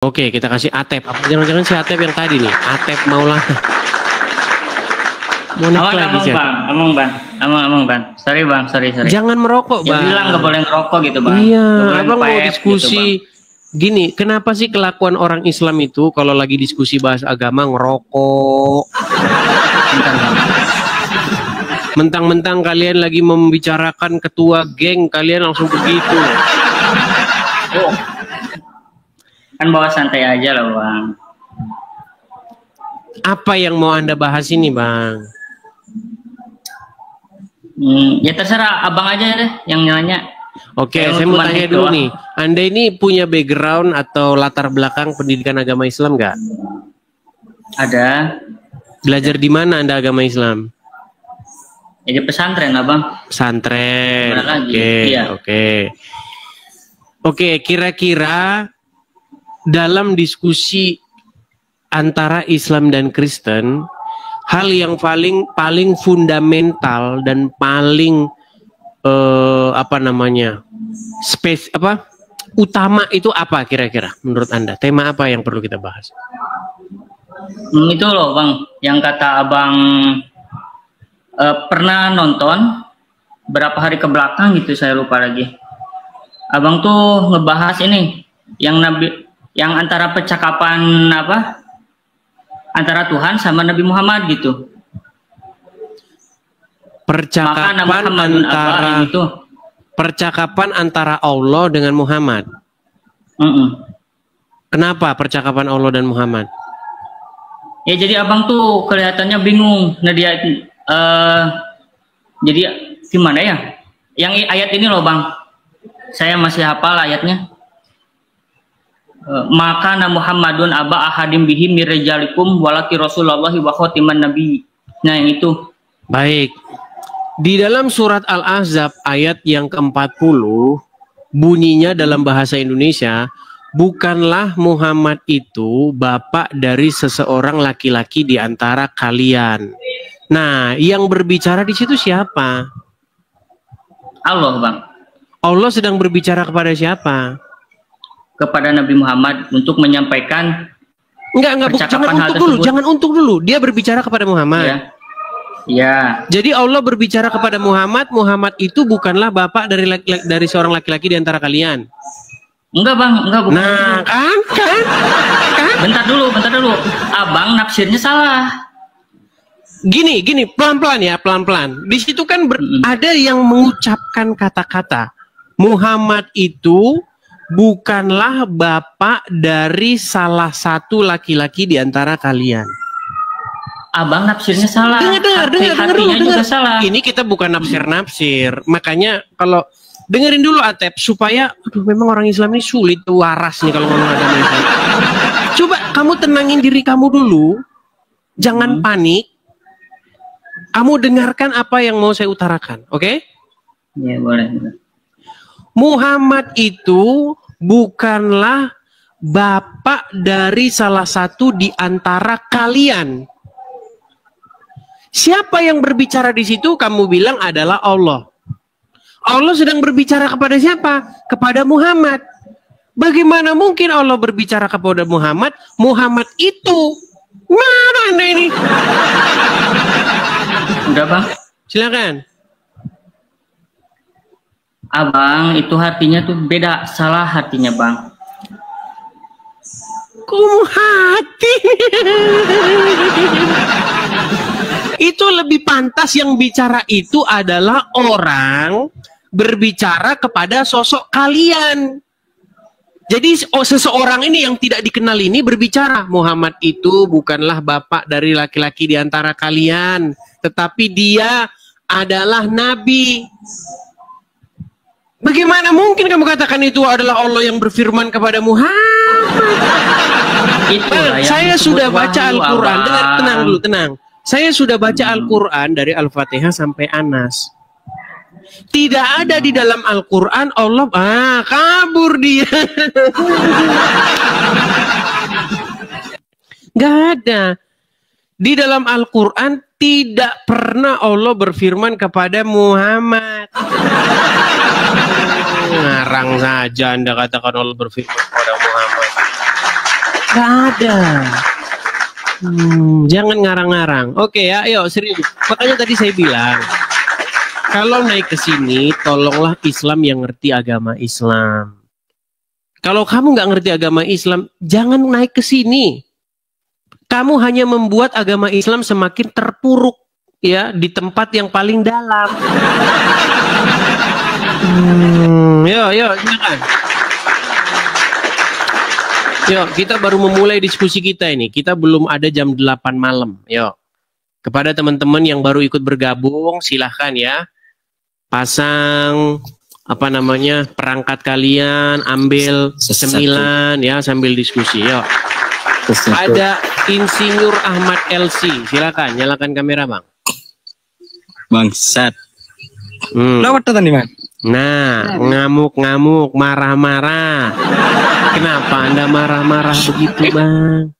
Oke, kita kasih Atep. Apa jangan-jangan si Atep yang tadi nih? Atep Maulana. Amang bang. Sorry bang. Jangan merokok bang. Ya bilang nggak boleh ngerokok gitu bang. Iya, abang mau diskusi. Gitu, gini, kenapa sih kelakuan orang Islam itu kalau lagi diskusi bahas agama ngerokok? Mentang-mentang kalian lagi membicarakan ketua geng, kalian langsung begitu. Oh. Kan bawa santai aja lah bang. Apa yang mau Anda bahas ini bang? Ya terserah abang aja deh yang nanya. Oke, saya mau tanya dulu nih. Anda ini punya background atau latar belakang pendidikan agama Islam nggak? Ada. Belajar di mana Anda agama Islam? Ya di pesantren abang. Pesantren. Oke. Oke, kira-kira dalam diskusi antara Islam dan Kristen, hal yang paling fundamental dan paling utama itu apa kira-kira menurut Anda? Tema apa yang perlu kita bahas? Itu loh bang, yang kata abang pernah nonton berapa hari ke belakang gitu, saya lupa lagi. Abang tuh ngebahas ini yang antara percakapan antara Tuhan sama Nabi Muhammad gitu. Percakapan antara Allah dengan Muhammad. Kenapa percakapan Allah dan Muhammad? Ya jadi abang tuh kelihatannya bingung. Nah dia jadi gimana ya? Yang ayat ini loh bang, saya masih hafal ayatnya. Maka Muhammadun aba ahadim bihi mirjalikum walaki rasulullahi wa khatiman nabi. Nah yang itu. Baik. Di dalam surat Al-Ahzab ayat yang ke-40 bunyinya dalam bahasa Indonesia, bukanlah Muhammad itu bapak dari seseorang laki-laki di antara kalian. Nah, yang berbicara di situ siapa? Allah, bang. Allah sedang berbicara kepada siapa? Kepada Nabi Muhammad untuk menyampaikan. Jangan untuk dulu. Dia berbicara kepada Muhammad. Ya. Ya. Jadi Allah berbicara kepada Muhammad. Muhammad itu bukanlah bapak dari seorang laki-laki di antara kalian. Enggak bang, bukan. Nah, kan? Bentar dulu. Abang nafsirnya salah. Gini, pelan-pelan. Di situ kan ada yang mengucapkan kata-kata Muhammad itu bukanlah bapak dari salah satu laki-laki di antara kalian. Abang nafsirnya salah. Dengar dulu. Salah. Ini kita bukan nafsir. Makanya kalau dengerin dulu Atep supaya, memang orang Islam ini sulit waras nih kalau ngomong agama Islam. Coba kamu tenangin diri kamu dulu, jangan panik. Kamu dengarkan apa yang mau saya utarakan, oke? Iya boleh. Muhammad itu bukanlah bapak dari salah satu di antara kalian. Siapa yang berbicara di situ? Kamu bilang adalah Allah. Allah sedang berbicara kepada siapa? Kepada Muhammad. Bagaimana mungkin Allah berbicara kepada Muhammad? Muhammad itu mana Anda ini? Udah bang. Silakan. Abang itu hatinya tuh beda, salah hatinya bang. Kok hati? Itu lebih pantas yang bicara itu adalah orang berbicara kepada sosok kalian. Jadi seseorang ini yang tidak dikenal ini berbicara, Muhammad itu bukanlah bapak dari laki-laki di antara kalian, tetapi dia adalah nabi. Bagaimana mungkin kamu katakan itu adalah Allah yang berfirman kepada Muhammad? Saya sudah baca Al-Quran. Tenang. Saya sudah baca Al-Quran dari Al-Fatihah sampai Anas. Tidak ada di dalam Al-Quran Allah kabur dia. Gak ada. Di dalam Al-Quran tidak pernah Allah berfirman kepada Muhammad. Ngarang saja Anda katakan Allah berfirman kepada Muhammad. Nggak ada. Jangan ngarang-ngarang. Oke ya, ayo serius. Makanya tadi saya bilang, kalau naik ke sini, tolonglah Islam yang ngerti agama Islam. Kalau kamu nggak ngerti agama Islam, jangan naik ke sini. Kamu hanya membuat agama Islam semakin terpuruk ya di tempat yang paling dalam. Yo, silakan. Yo, kita baru memulai diskusi kita ini. Kita belum ada jam 8 malam. Yo. Kepada teman-teman yang baru ikut bergabung, silahkan ya. Pasang perangkat kalian, ambil cemilan ya sambil diskusi. Yo. Ada Insinyur Ahmad LC. Silakan, nyalakan kamera, Bang. Bangsat. Lewat tadi, Bang. Nah, ngamuk-ngamuk, marah-marah. Kenapa Anda marah-marah begitu, Bang?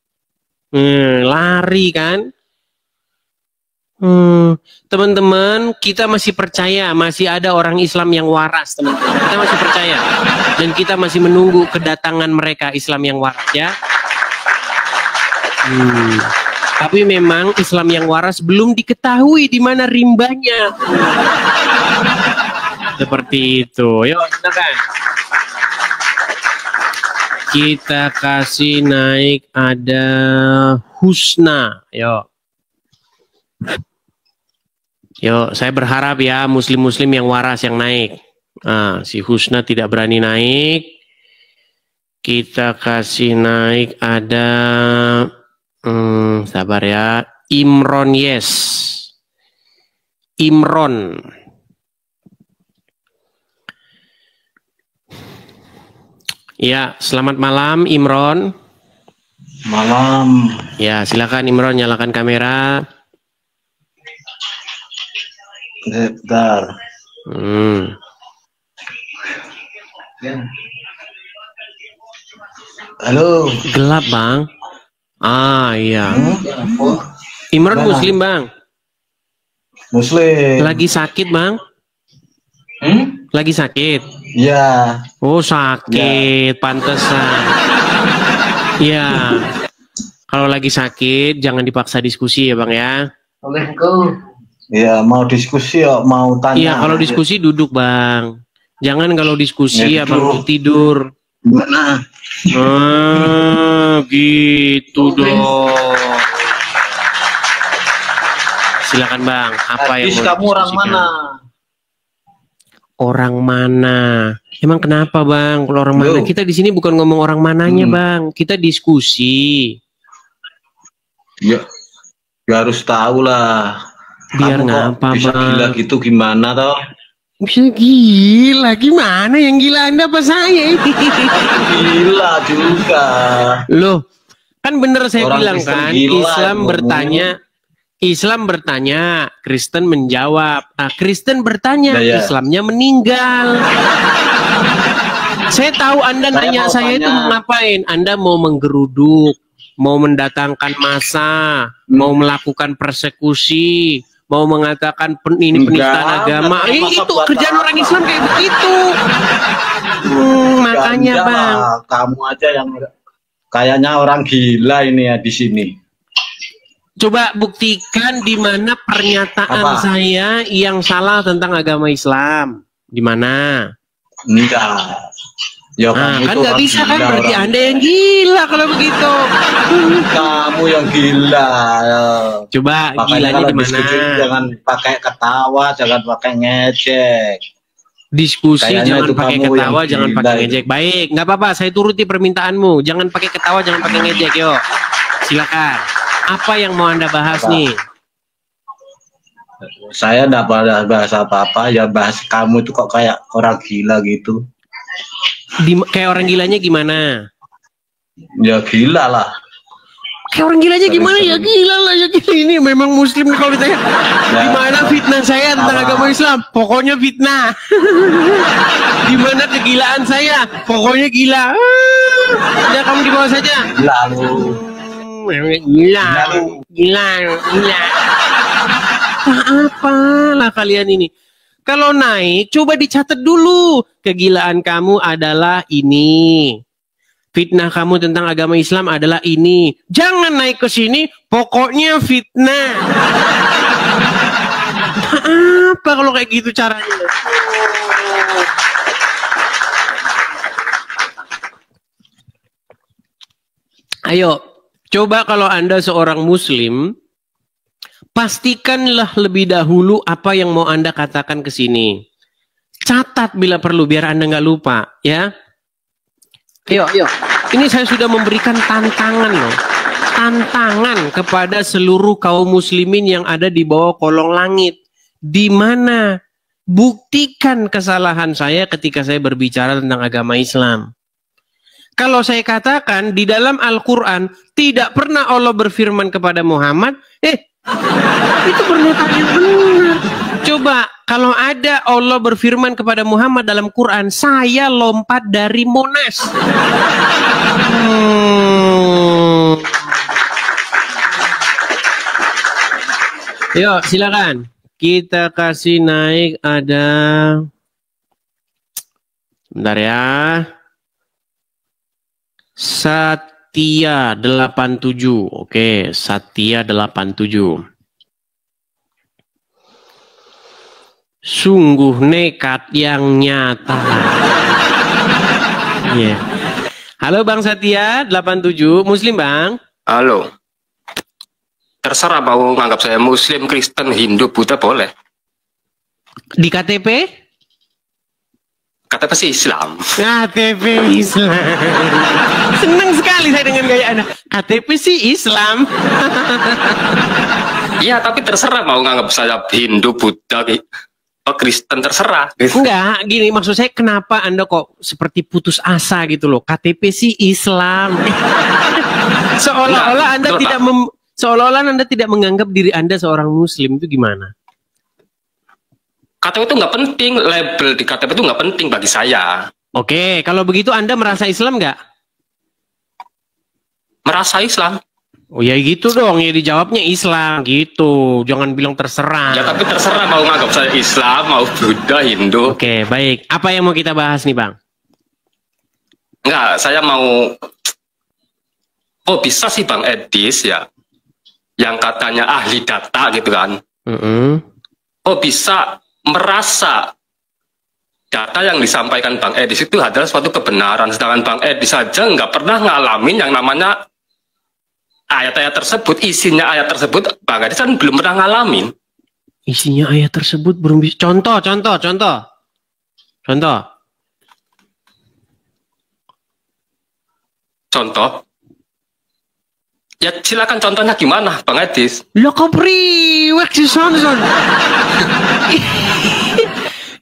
Lari kan? Teman-teman, kita masih percaya masih ada orang Islam yang waras, teman-teman. Kita masih percaya. Dan kita masih menunggu kedatangan mereka Islam yang waras, ya. Tapi memang Islam yang waras belum diketahui di mana rimbanya. Seperti itu. Yuk, silakan. Kita kasih naik ada Husna. Yuk. Yuk, saya berharap ya muslim-muslim yang waras yang naik. Si Husna tidak berani naik. Kita kasih naik ada sabar ya. Imron Yes. Imron. Ya, selamat malam Imron. Malam. Ya, silakan Imron, nyalakan kamera. Bentar. Halo. Gelap, Bang. Iya. Imron Muslim, Bang. Muslim. Lagi sakit, Bang? Lagi sakit? Ya. Oh, sakit, pantesan. Ya. Kalau lagi sakit, jangan dipaksa diskusi ya, Bang ya. Ya, mau diskusi ya, mau tanya. Iya, kalau diskusi duduk, Bang. Jangan kalau diskusi ya, Bang, tidur. Mana? Gitu dong. Silakan, Bang. Apa yang mau kamu orang mana? Orang mana? Emang kenapa, Bang? Kalau orang mana? Kita di sini bukan ngomong orang mananya, Bang. Kita diskusi. Ya harus tahu lah. Biar ngapa, bisa Bang? Gila gitu gimana toh? Bisa gila? Gimana yang gila Anda apa saya? Gila juga. Loh, kan bener saya Orang bilang Kristen kan, gila, Islam bertanya, Kristen menjawab. Nah, Kristen bertanya, Islamnya meninggal. Saya tahu Anda nanya saya itu mau ngapain? Anda mau menggeruduk, mau mendatangkan massa, mau melakukan persekusi, mau mengatakan ini penistaan agama. Itu kerjaan orang Islam kayak begitu. Makanya, Bang. Kamu aja yang kayaknya orang gila ini ya di sini. Coba buktikan di mana pernyataan saya yang salah tentang agama Islam. Di mana? Enggak. Ya, kan nggak bisa kan, berarti Anda yang gila kalau begitu. Kamu yang gila. Coba gilanya di mana? Jangan pakai ketawa, jangan pakai ngejek. Diskusi jangan pakai ketawa, jangan pakai ngejek. Baik, nggak apa-apa, saya turuti permintaanmu. Jangan pakai ketawa, jangan pakai ngejek, yuk. Silakan. Apa yang mau Anda bahas nih? Saya enggak bahas apa-apa, ya bahas kamu itu kok kayak orang gila gitu. Kayak orang gilanya gimana? Ya gila lah. Kayak orang gilanya gimana? Ya gila lah, ya gila. Ini memang muslim kalau ditanya. Gimana fitnah saya tentang agama Islam? Pokoknya fitnah. Gimana kegilaan saya? Pokoknya gila. Ya kamu di bawah saja. Lalu. Gila. Apalah kalian ini. Kalau naik, coba dicatat dulu. Kegilaan kamu adalah ini. Fitnah kamu tentang agama Islam adalah ini. Jangan naik ke sini, pokoknya fitnah. Apa kalau kayak gitu caranya? Ayo, coba kalau Anda seorang Muslim, pastikanlah lebih dahulu apa yang mau Anda katakan ke sini. Catat bila perlu, biar Anda nggak lupa, ya. Ayo. Ini saya sudah memberikan tantangan loh. Tantangan kepada seluruh kaum muslimin yang ada di bawah kolong langit. Di mana? Buktikan kesalahan saya ketika saya berbicara tentang agama Islam. Kalau saya katakan di dalam Al-Quran tidak pernah Allah berfirman kepada Muhammad, itu pernyataan yang benar. Coba kalau ada Allah berfirman kepada Muhammad dalam Quran, saya lompat dari Monas. Yuk silakan. Kita kasih naik ada. Bentar ya. Satya 87. Oke, Satya 87. Sungguh nekat yang nyata. Yeah. Halo Bang Satya 87, Muslim Bang? Halo. Terserah mau nganggap saya Muslim, Kristen, Hindu, Buddha boleh. Di KTP? KTP sih Islam. KTP Islam. Senang sekali saya dengan gaya Anda. KTP sih Islam. Iya, tapi terserah mau nganggap saya Hindu, Buddha, Kristen, terserah. Enggak, gini maksud saya, kenapa Anda kok seperti putus asa gitu loh? KTP sih Islam. Seolah-olah Anda tidak seolah-olah Anda tidak menganggap diri Anda seorang Muslim, itu gimana? KTP itu nggak penting, label di KTP itu nggak penting bagi saya. Oke, kalau begitu Anda merasa Islam nggak? Merasa Islam. Oh ya gitu dong, ya dijawabnya Islam gitu. Jangan bilang terserah. Ya tapi terserah mau nganggap saya Islam, mau Buddha, Hindu. Oke, baik. Apa yang mau kita bahas nih Bang? Enggak, saya mau. Oh bisa sih Bang Edis ya, yang katanya ahli data gitu kan. Oh bisa merasa data yang disampaikan Bang Edis itu adalah suatu kebenaran, sedangkan Bang Edis saja nggak pernah ngalamin yang namanya ayat-ayat tersebut, isinya ayat tersebut Bang Edis kan belum pernah ngalamin. Isinya ayat tersebut belum bisa. Contoh. Ya silakan contohnya gimana Bang Edis? Lo kok priwek sih Son?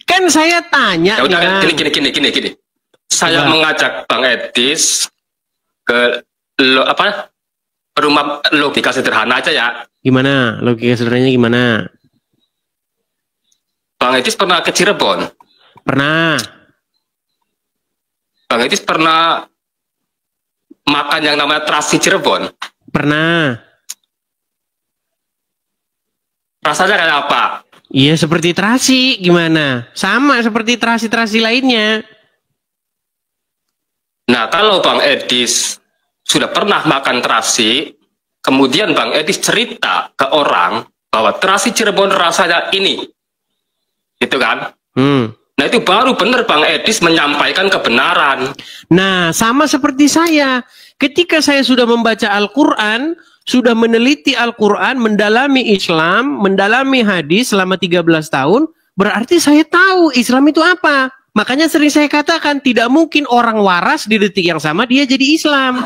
Kan saya tanya. Ya udah gini. Saya mengajak Bang Edis ke rumah logika sederhana aja ya. Gimana? Logika sederhananya gimana? Bang Edis pernah ke Cirebon? Pernah. Bang Edis pernah makan yang namanya terasi Cirebon? Pernah. Rasanya kayak apa? Iya seperti terasi, gimana? Sama seperti terasi-terasi lainnya. Nah kalau Bang Edis sudah pernah makan terasi, kemudian Bang Edis cerita ke orang bahwa terasi Cirebon rasanya ini, gitu kan? Nah itu baru benar Bang Edis menyampaikan kebenaran. Nah sama seperti saya, ketika saya sudah membaca Al-Quran, sudah meneliti Al-Quran, mendalami Islam, mendalami hadis selama 13 tahun, berarti saya tahu Islam itu apa. Makanya sering saya katakan, tidak mungkin orang waras di detik yang sama dia jadi Islam.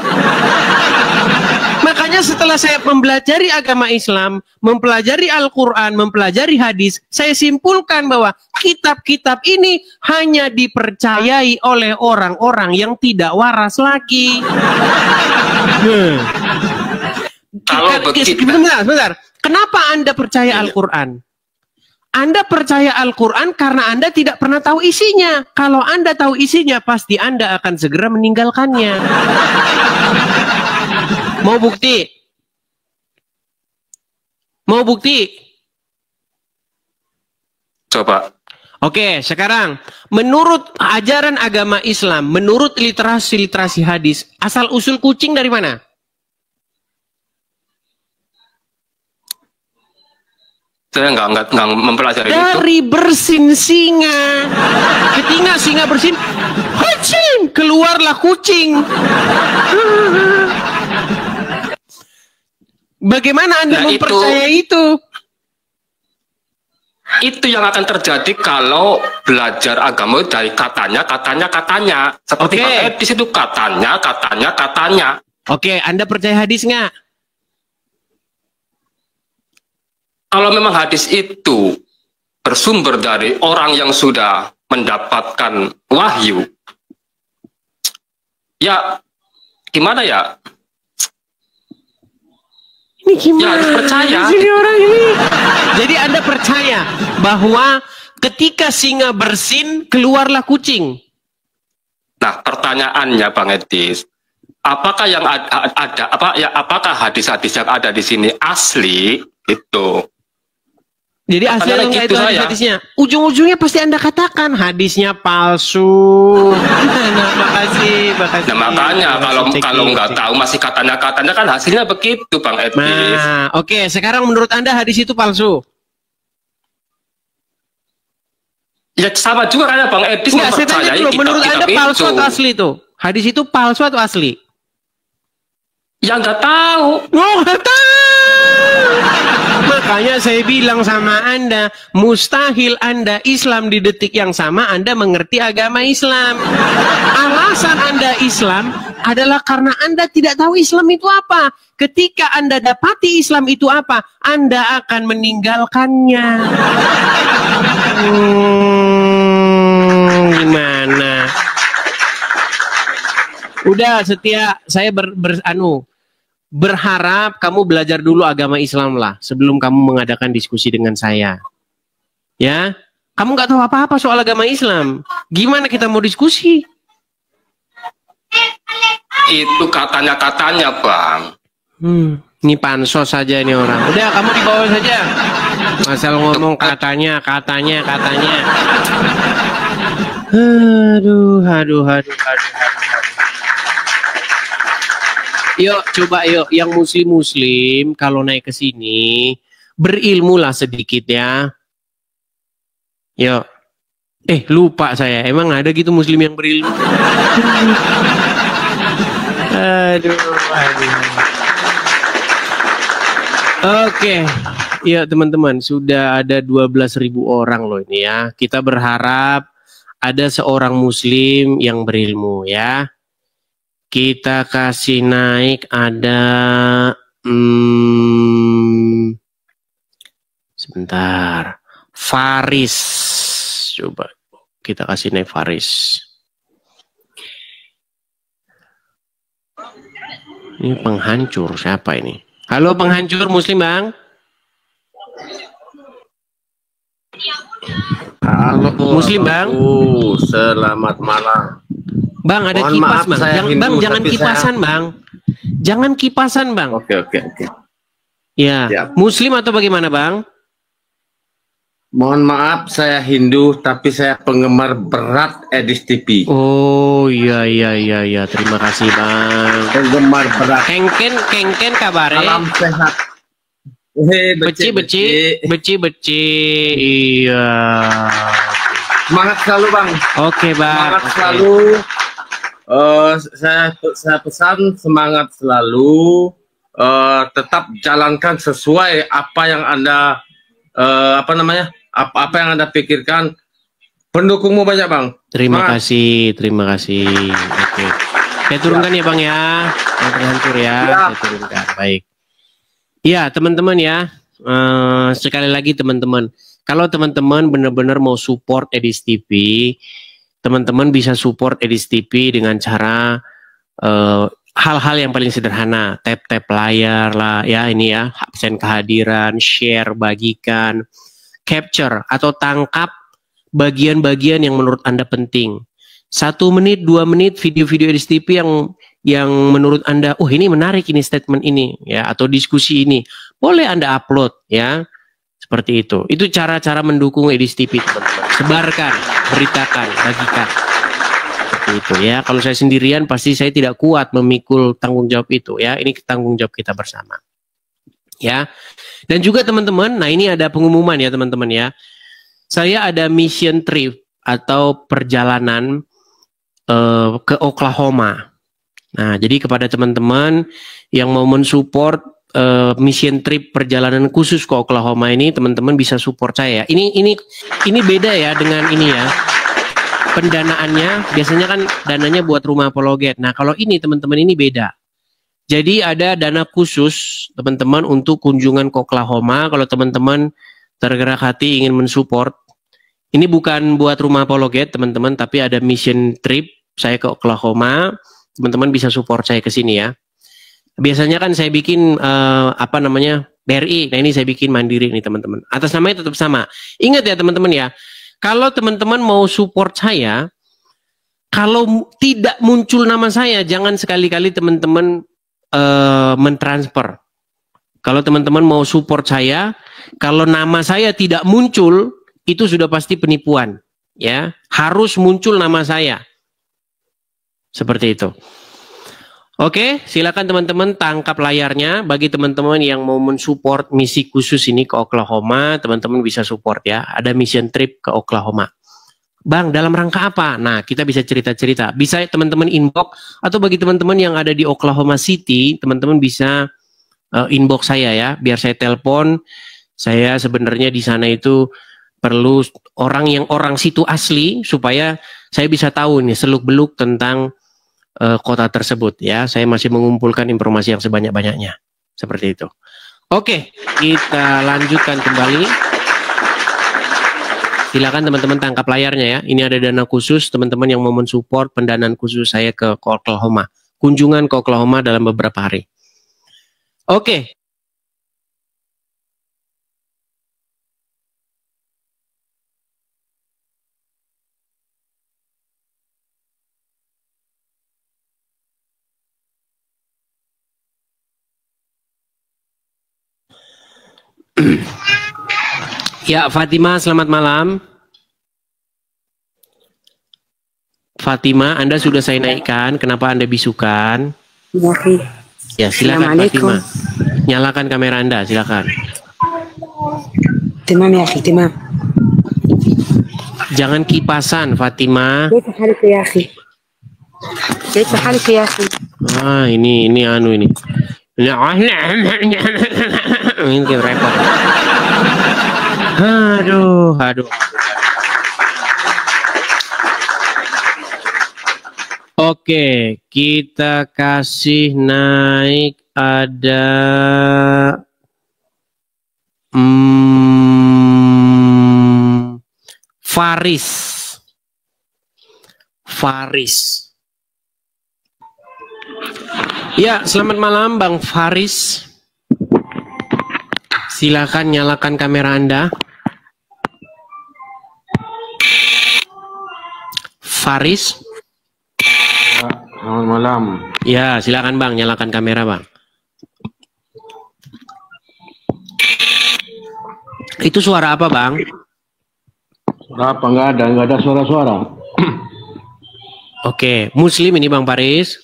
Makanya setelah saya mempelajari agama Islam, mempelajari Al-Quran, mempelajari hadis, saya simpulkan bahwa kitab-kitab ini hanya dipercayai oleh orang-orang yang tidak waras lagi. Kalau begitu, sebentar. Kenapa Anda percaya Al-Quran? Anda percaya Al-Quran karena Anda tidak pernah tahu isinya. Kalau Anda tahu isinya, pasti Anda akan segera meninggalkannya. Mau bukti? Coba. Oke, sekarang menurut ajaran agama Islam, menurut literasi hadis, asal usul kucing dari mana? Saya nggak mempelajari itu. Dari bersin singa. Ketika singa bersin, kucing, keluarlah kucing. Bagaimana Anda mempercayai itu? Itu yang akan terjadi kalau belajar agama dari katanya. Seperti Bang Edis itu katanya. Oke, Anda percaya hadis nggak? Kalau memang hadis itu bersumber dari orang yang sudah mendapatkan wahyu, ya gimana ya? Ini gimana? Ya harus percaya. Ini orang ini. Jadi Anda percaya bahwa ketika singa bersin, keluarlah kucing. Nah, pertanyaannya Bang Edis, apakah yang apakah hadis-hadis yang ada di sini asli itu? Jadi asli atau enggak gitu itu hadisnya? Ujung-ujungnya pasti Anda katakan hadisnya palsu. Nah, makasih. Nah, makanya kalau nggak tahu masih katanya kan hasilnya begitu Bang Edis. Nah, oke. Sekarang menurut Anda hadis itu palsu? Ya sama juga karena Bang Edis mempercayai kitab-kitab menurut Anda palsu atau asli itu? Hadis itu palsu atau asli? Ya nggak tahu. Oh, nggak tahu. Makanya saya bilang sama Anda, mustahil Anda Islam di detik yang sama Anda mengerti agama Islam. Alasan Anda Islam adalah karena Anda tidak tahu Islam itu apa. Ketika Anda dapati Islam itu apa, Anda akan meninggalkannya. Gimana? Udah, Setia, saya berharap kamu belajar dulu agama Islam lah sebelum kamu mengadakan diskusi dengan saya. Ya, kamu nggak tahu apa-apa soal agama Islam. Gimana kita mau diskusi? Itu katanya Bang. Ini pansos saja ini orang. Udah, kamu di bawah saja. Asal ngomong katanya. Aduh. Yuk, coba yuk, yang muslim kalau naik ke sini berilmulah sedikit ya. Yuk. Lupa saya. Emang ada gitu muslim yang berilmu? Aduh. Oke. Ya, teman-teman, sudah ada 12.000 orang loh ini ya. Kita berharap ada seorang muslim yang berilmu ya. Kita kasih naik ada sebentar, Faris, coba kita kasih naik Faris. Ini penghancur siapa ini? Halo penghancur muslim Bang. Halo muslim Bang. Selamat malam. Bang, ada Mohon kipas maaf, Bang. Jangan kipasan Bang. Jangan kipasan Bang. Oke. Ya, siap. Muslim atau bagaimana Bang? Mohon maaf, saya Hindu tapi saya penggemar berat Edis TV. Oh iya. Terima kasih Bang. Penggemar berat. Kengken kabare. Salam sehat. Beci. Iya. Semangat selalu Bang. Oke Bang. Semangat selalu. Saya pesan semangat selalu. Tetap jalankan sesuai apa yang Anda apa yang Anda pikirkan. Pendukungmu banyak Bang. Terima kasih. Oke. Saya turunkan ya Bang ya. Yang terhancur ya. Saya turunkan. Baik. Ya teman-teman ya. Sekali lagi teman-teman. Kalau teman-teman benar-benar mau support Edis TV, teman-teman bisa support Edis TV dengan cara hal-hal yang paling sederhana, tap layar lah ya, ini ya, absen kehadiran, share, bagikan, capture atau tangkap bagian-bagian yang menurut Anda penting. 1 menit, 2 menit video-video Edis TV yang menurut Anda, oh ini menarik ini statement ini ya, atau diskusi ini, boleh Anda upload ya. Seperti itu. Itu cara-cara mendukung Edis TV teman-teman. sebarkan, beritakan, bagikan. Seperti itu ya. Kalau saya sendirian pasti saya tidak kuat memikul tanggung jawab itu ya. Ini tanggung jawab kita bersama. Ya. Dan juga teman-teman, nah ini ada pengumuman ya teman-teman ya. Saya ada mission trip atau perjalanan ke Oklahoma. Nah, jadi kepada teman-teman yang mau mensupport mission trip perjalanan khusus ke Oklahoma ini, teman-teman bisa support saya. Ini beda ya dengan ini ya. Pendanaannya biasanya kan dananya buat rumah apologet. Nah, kalau ini teman-teman ini beda. Jadi ada dana khusus teman-teman untuk kunjungan ke Oklahoma. Kalau teman-teman tergerak hati ingin mensupport, ini bukan buat rumah apologet teman-teman, tapi ada mission trip saya ke Oklahoma. Teman-teman bisa support saya ke sini ya. Biasanya kan saya bikin BRI. Nah ini saya bikin mandiri nih teman-teman. Atas namanya tetap sama. Ingat ya teman-teman ya. Kalau teman-teman mau support saya, kalau tidak muncul nama saya, jangan sekali-kali teman-teman mentransfer. Kalau teman-teman mau support saya, kalau nama saya tidak muncul, itu sudah pasti penipuan. Ya, harus muncul nama saya. Seperti itu. Oke, silakan teman-teman tangkap layarnya. Bagi teman-teman yang mau mensupport misi khusus ini ke Oklahoma, teman-teman bisa support ya. Ada mission trip ke Oklahoma. Bang, dalam rangka apa? Nah, kita bisa cerita-cerita. Bisa teman-teman inbox, atau bagi teman-teman yang ada di Oklahoma City, teman-teman bisa inbox saya ya, biar saya telepon. Saya sebenarnya di sana itu perlu orang situ asli, supaya saya bisa tahu nih seluk-beluk tentang kota tersebut ya. Saya masih mengumpulkan informasi yang sebanyak-banyaknya. Seperti itu. Oke, kita lanjutkan kembali. Silakan teman-teman tangkap layarnya ya. Ini ada dana khusus teman-teman yang mau mensupport pendanaan khusus saya ke Oklahoma. Kunjungan ke Oklahoma dalam beberapa hari. Oke. Ya, Fatima, selamat malam. Fatima, Anda sudah saya naikkan. Kenapa Anda bisukan? Ya, silakan Fatima. Nyalakan kamera Anda, silakan. Timam ya, timam. Jangan kipasan, Fatima. Ah, ini anu ini. Ini repot. Aduh. Oke, kita kasih naik ada Faris. Ya, selamat malam Bang Faris. Silakan nyalakan kamera Anda. Faris. Selamat malam. Ya, silakan Bang, nyalakan kamera Bang. Itu suara apa Bang? Suara apa? Nggak ada suara-suara. Oke, Muslim ini Bang Faris.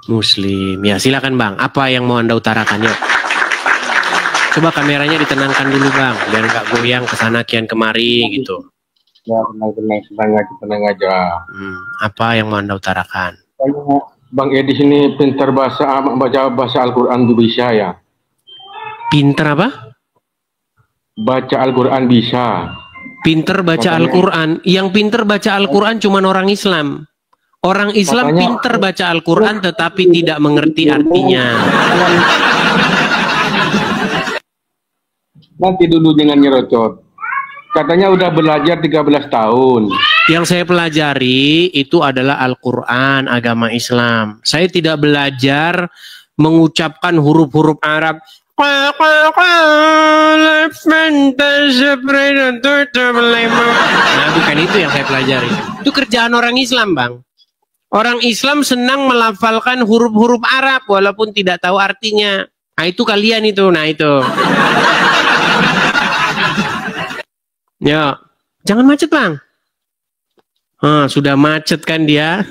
Muslim. Ya, silakan Bang. Apa yang mau Anda utarakan? Yuk. Coba kameranya ditenangkan dulu Bang, biar nggak goyang kesana kian kemari gitu. Ya, tenang aja. Apa yang mau Anda utarakan? Bang Edi sini pintar baca bahasa Al-Quran bisa ya? Pintar apa? Baca Al-Quran bisa. Pintar baca Al-Quran. Yang pintar baca Al-Quran cuma orang Islam. Orang Islam pintar baca Al-Quran tetapi tidak mengerti artinya. Nanti dulu jangan nyerocot. Katanya udah belajar 13 tahun. Yang saya pelajari itu adalah Al-Quran, agama Islam. Saya tidak belajar mengucapkan huruf-huruf Arab. Nah, bukan itu yang saya pelajari. Itu kerjaan orang Islam, Bang. Orang Islam senang melafalkan huruf-huruf Arab walaupun tidak tahu artinya. Nah, itu kalian itu. Nah, itu. Ya, Jangan macet, Bang. Sudah macet kan dia.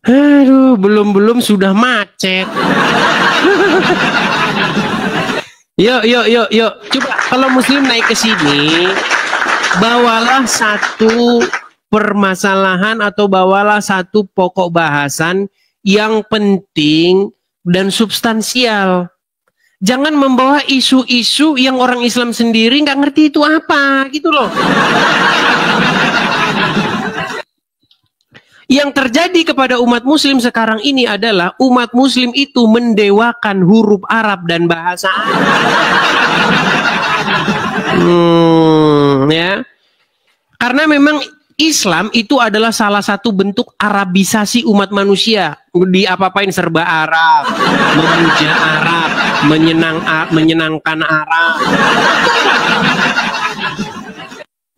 Aduh, belum sudah macet. Yuk. Coba kalau Muslim naik ke sini, bawalah satu permasalahan atau bawalah satu pokok bahasan yang penting dan substansial. Jangan membawa isu-isu yang orang Islam sendiri nggak ngerti itu apa, gitu loh. Yang terjadi kepada umat muslim sekarang ini adalah umat muslim itu mendewakan huruf Arab dan bahasa Arab. Ya. Karena memang Islam itu adalah salah satu bentuk Arabisasi umat manusia. Di apa-apain serba Arab, memuja Arab, menyenangkan Arab.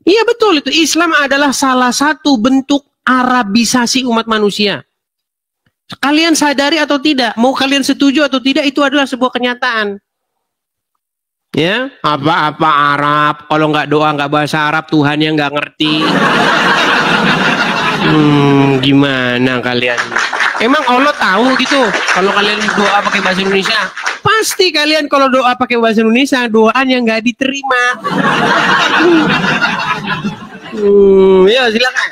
Iya betul, itu Islam adalah salah satu bentuk Arabisasi umat manusia. Kalian sadari atau tidak, mau kalian setuju atau tidak, itu adalah sebuah kenyataan. Ya, apa-apa Arab, kalau nggak doa nggak bahasa Arab, Tuhan yang nggak ngerti. Gimana kalian? Emang Allah tahu gitu kalau kalian doa pakai bahasa Indonesia? Pasti kalian kalau doa pakai bahasa Indonesia, doanya nggak diterima. Ya silakan.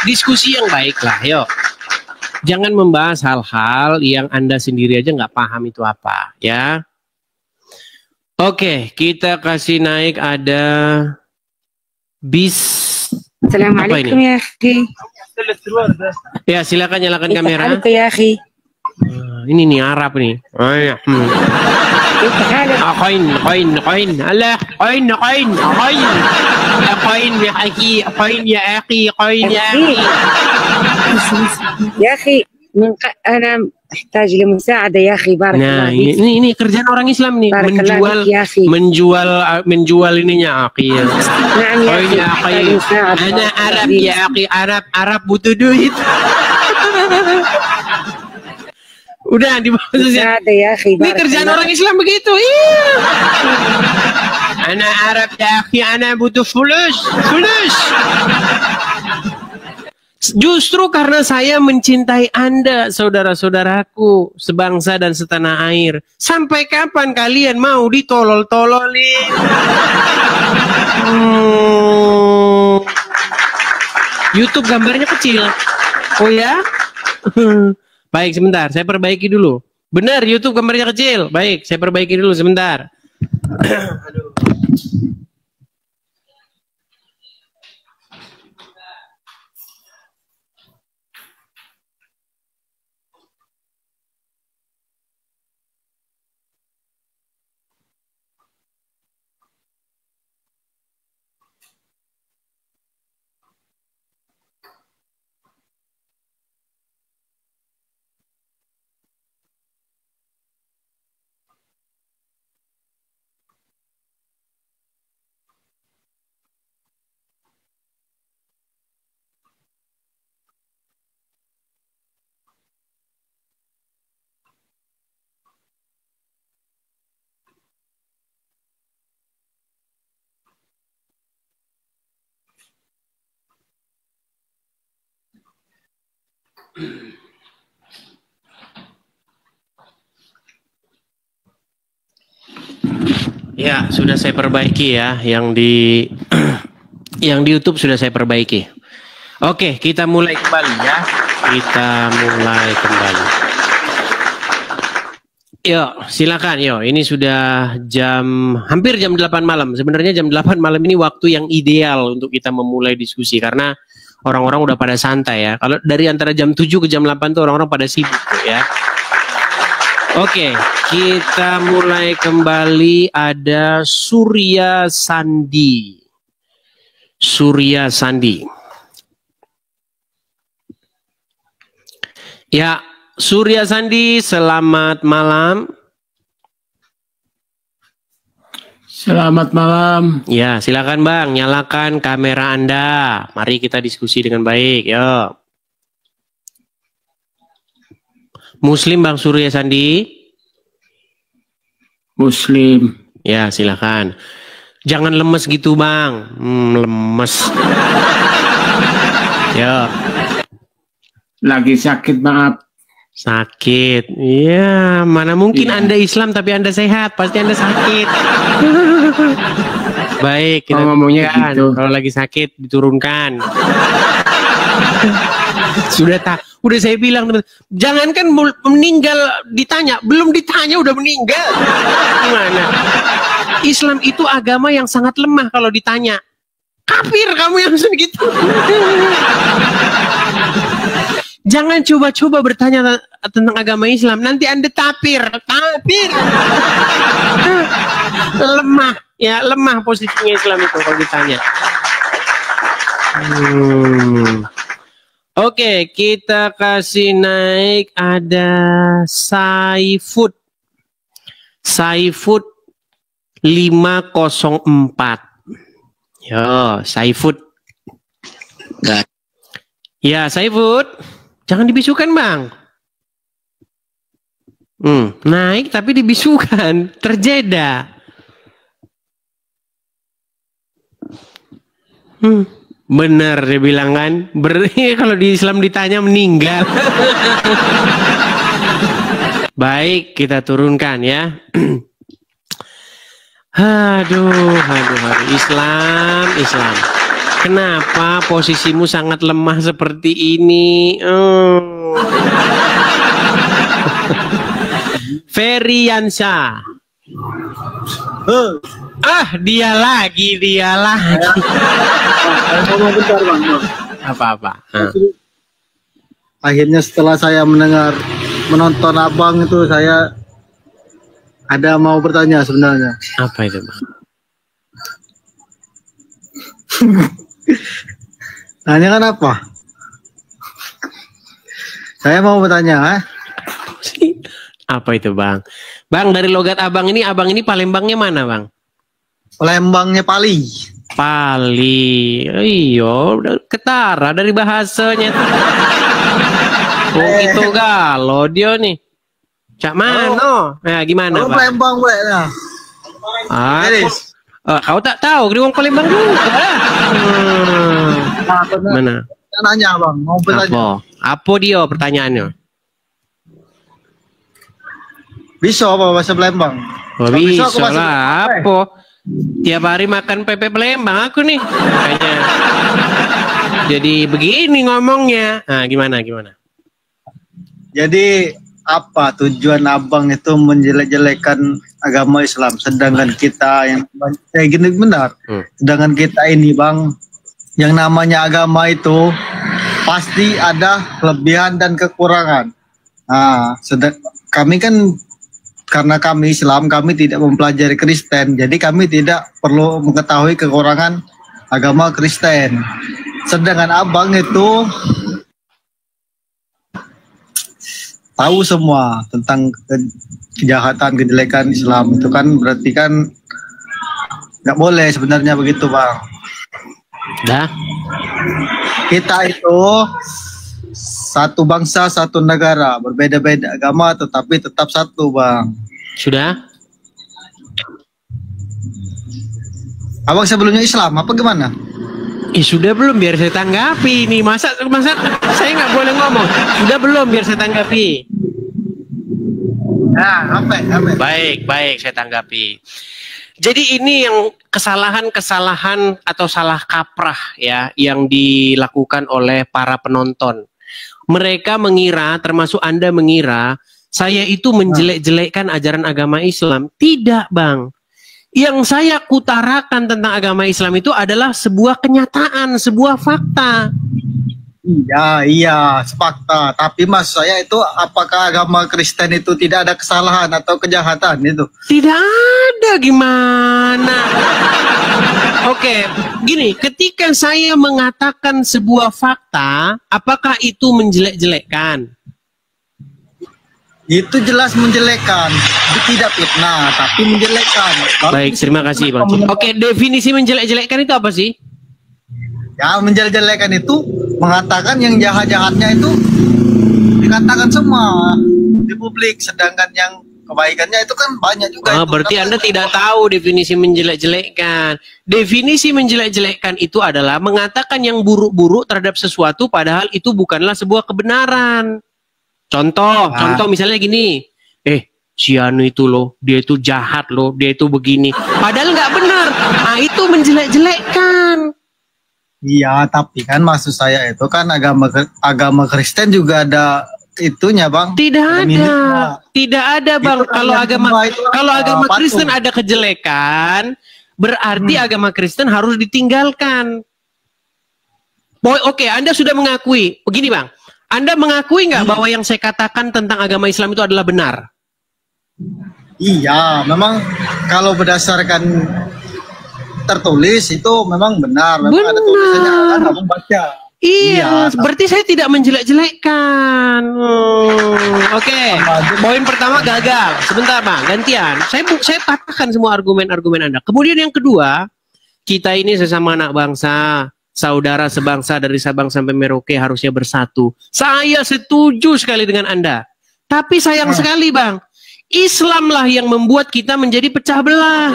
Diskusi yang baik lah, yuk. Jangan membahas hal-hal yang Anda sendiri aja nggak paham itu apa, ya. Oke, kita kasih naik ada bis. Assalamualaikum ya akhi. Ya, silakan nyalakan kamera. Ya akhi. Ini nih Arab nih. Qain. Allah, qain. Qain ya akhi, qain ya akhi. Ya akhi, أنا أحتاج لمساعدة يا أخي بارك الله فيك. Ini kerjaan orang Islam nih, menjual ininya akhi. Qain ya akhi. Ana Arab ya akhi, Arab butuh duit. Udah dimaksudnya. Ini kerjaan orang Islam begitu. Iya. Ana Arab ya akhi, ana butuh fulus. Justru karena saya mencintai Anda, saudara-saudaraku, sebangsa dan setanah air. Sampai kapan kalian mau ditolol-tololin? YouTube gambarnya kecil. Oh ya? Baik, sebentar. Saya perbaiki dulu. Benar, YouTube gambarnya kecil. Baik, saya perbaiki dulu sebentar. Aduh. Ya, sudah saya perbaiki ya, yang di YouTube sudah saya perbaiki. Oke, kita mulai kembali ya. Yuk, silakan. Yuk, ini sudah hampir jam 8 malam. Sebenarnya jam 8 malam ini waktu yang ideal untuk kita memulai diskusi karena orang-orang udah pada santai ya. Kalau dari antara jam 7 ke jam 8 tuh orang-orang pada sibuk ya. Oke, kita mulai kembali. Ada Surya Sandi. Ya, Surya Sandi, selamat malam. Selamat malam. Ya, silakan Bang, nyalakan kamera Anda. Mari kita diskusi dengan baik, yuk. Muslim Bang Surya Sandi? Muslim. Ya, silakan. Jangan lemes gitu, Bang. Lemes. Ya. Lagi sakit, maaf. Sakit. Iya, mana mungkin Anda Islam tapi Anda sehat, pasti Anda sakit. Baik, kita ngomongnya gitu. Kalau lagi sakit diturunkan. Udah saya bilang, teman, jangankan meninggal ditanya, belum ditanya udah meninggal. Gimana? Islam itu agama yang sangat lemah kalau ditanya. Kafir kamu yang segitu. Jangan coba-coba bertanya tentang agama Islam, nanti Anda tapir. Lemah, ya lemah posisinya Islam itu kalau ditanya. Oke, kita kasih naik ada Saifud 504. Yo, Saifud. Ya, Saifud. Jangan dibisukan, Bang. Naik tapi dibisukan, terjeda. Bener dia bilang kan, kalau di Islam ditanya meninggal. Baik, kita turunkan ya. Aduh, Islam. Kenapa posisimu sangat lemah seperti ini? Feriansa. Dia lagi. Ngomong bentar, Bang. Apa-apa? Akhirnya setelah saya menonton Abang itu, saya ada mau bertanya sebenarnya. Apa itu, Bang? Tanya kan apa? Saya mau bertanya, Apa itu, Bang? Bang, dari logat Abang ini Palembangnya mana, Bang? Palembangnya Pali. Iyo, ketara dari bahasanya. Itu galo dia nih. Cak mano? Nah, gimana, Bang? Palembang, gue. Kau tak tahu, di wong Palembang juga. Mana? Nanya, Bang, mau bertanya. Apa dia pertanyaannya? Bisa apa bahasa Palembang? Bisa lah, apa? Tiap hari makan pepes Palembang aku nih. Kayaknya. Jadi begini ngomongnya. Nah, gimana? Jadi apa tujuan Abang itu menjelek-jelekan agama Islam, sedangkan kita yang kayak gini benar. Sedangkan kita ini, Bang, yang namanya agama itu pasti ada kelebihan dan kekurangan. Nah, kami kan karena kami Islam, kami tidak mempelajari Kristen, jadi kami tidak perlu mengetahui kekurangan agama Kristen. Sedangkan Abang itu tahu semua tentang kejahatan, kejelekan Islam. Itu kan berarti kan nggak boleh sebenarnya begitu, Bang. Kita itu satu bangsa, satu negara, berbeda-beda agama tetapi tetap satu, Bang. Sudah? Abang sebelumnya Islam apa gimana? Sudah belum, biar saya tanggapi nih. Masa saya nggak boleh ngomong? Sudah belum, biar saya tanggapi. Nah, apa? Baik, saya tanggapi. Jadi ini yang kesalahan atau salah kaprah ya yang dilakukan oleh para penonton. Mereka mengira, termasuk Anda mengira, saya itu menjelek-jelekkan ajaran agama Islam. Tidak, Bang. Yang saya utarakan tentang agama Islam itu adalah sebuah kenyataan, sebuah fakta. Iya, fakta. Tapi Mas, saya itu apakah agama Kristen itu tidak ada kesalahan atau kejahatan itu? Tidak ada, gimana? Oke, gini, ketika saya mengatakan sebuah fakta, apakah itu menjelek-jelekkan? Itu jelas menjelekkan, tidak fitnah, tapi menjelekkan. Baik, terima kasih, Bang. Oke, definisi menjelek-jelekkan itu apa sih? Ya, menjelek-jelekkan itu mengatakan yang jahat-jahatnya itu dikatakan semua di publik, sedangkan yang kebaikannya itu kan banyak juga. Oh, berarti Anda tidak tahu definisi menjelek-jelekkan. Definisi menjelek-jelekkan itu adalah mengatakan yang buruk-buruk terhadap sesuatu padahal itu bukanlah sebuah kebenaran. Contoh misalnya gini. Si Anu itu loh, dia itu jahat loh, dia itu begini. Padahal nggak benar. Nah, itu menjelek-jelekkan. Iya, tapi kan maksud saya itu kan agama Kristen juga ada itunya, Bang. Tidak ada, Bang. Kalau agama Kristen ada kejelekan, berarti agama Kristen harus ditinggalkan. Oke, Anda sudah mengakui. Begini, Bang. Anda mengakui nggak bahwa yang saya katakan tentang agama Islam itu adalah benar? Iya, memang kalau berdasarkan tertulis itu memang benar. Memang ada tulisannya kan abang baca. Iya, berarti saya tidak menjelek-jelekkan. Oke. Poin pertama gagal. Sebentar, Bang, gantian. Saya patahkan semua argumen-argumen Anda. Kemudian yang kedua, kita ini sesama anak bangsa, saudara sebangsa dari Sabang sampai Merauke harusnya bersatu. Saya setuju sekali dengan Anda. Tapi sayang sekali, Bang, Islamlah yang membuat kita menjadi pecah belah.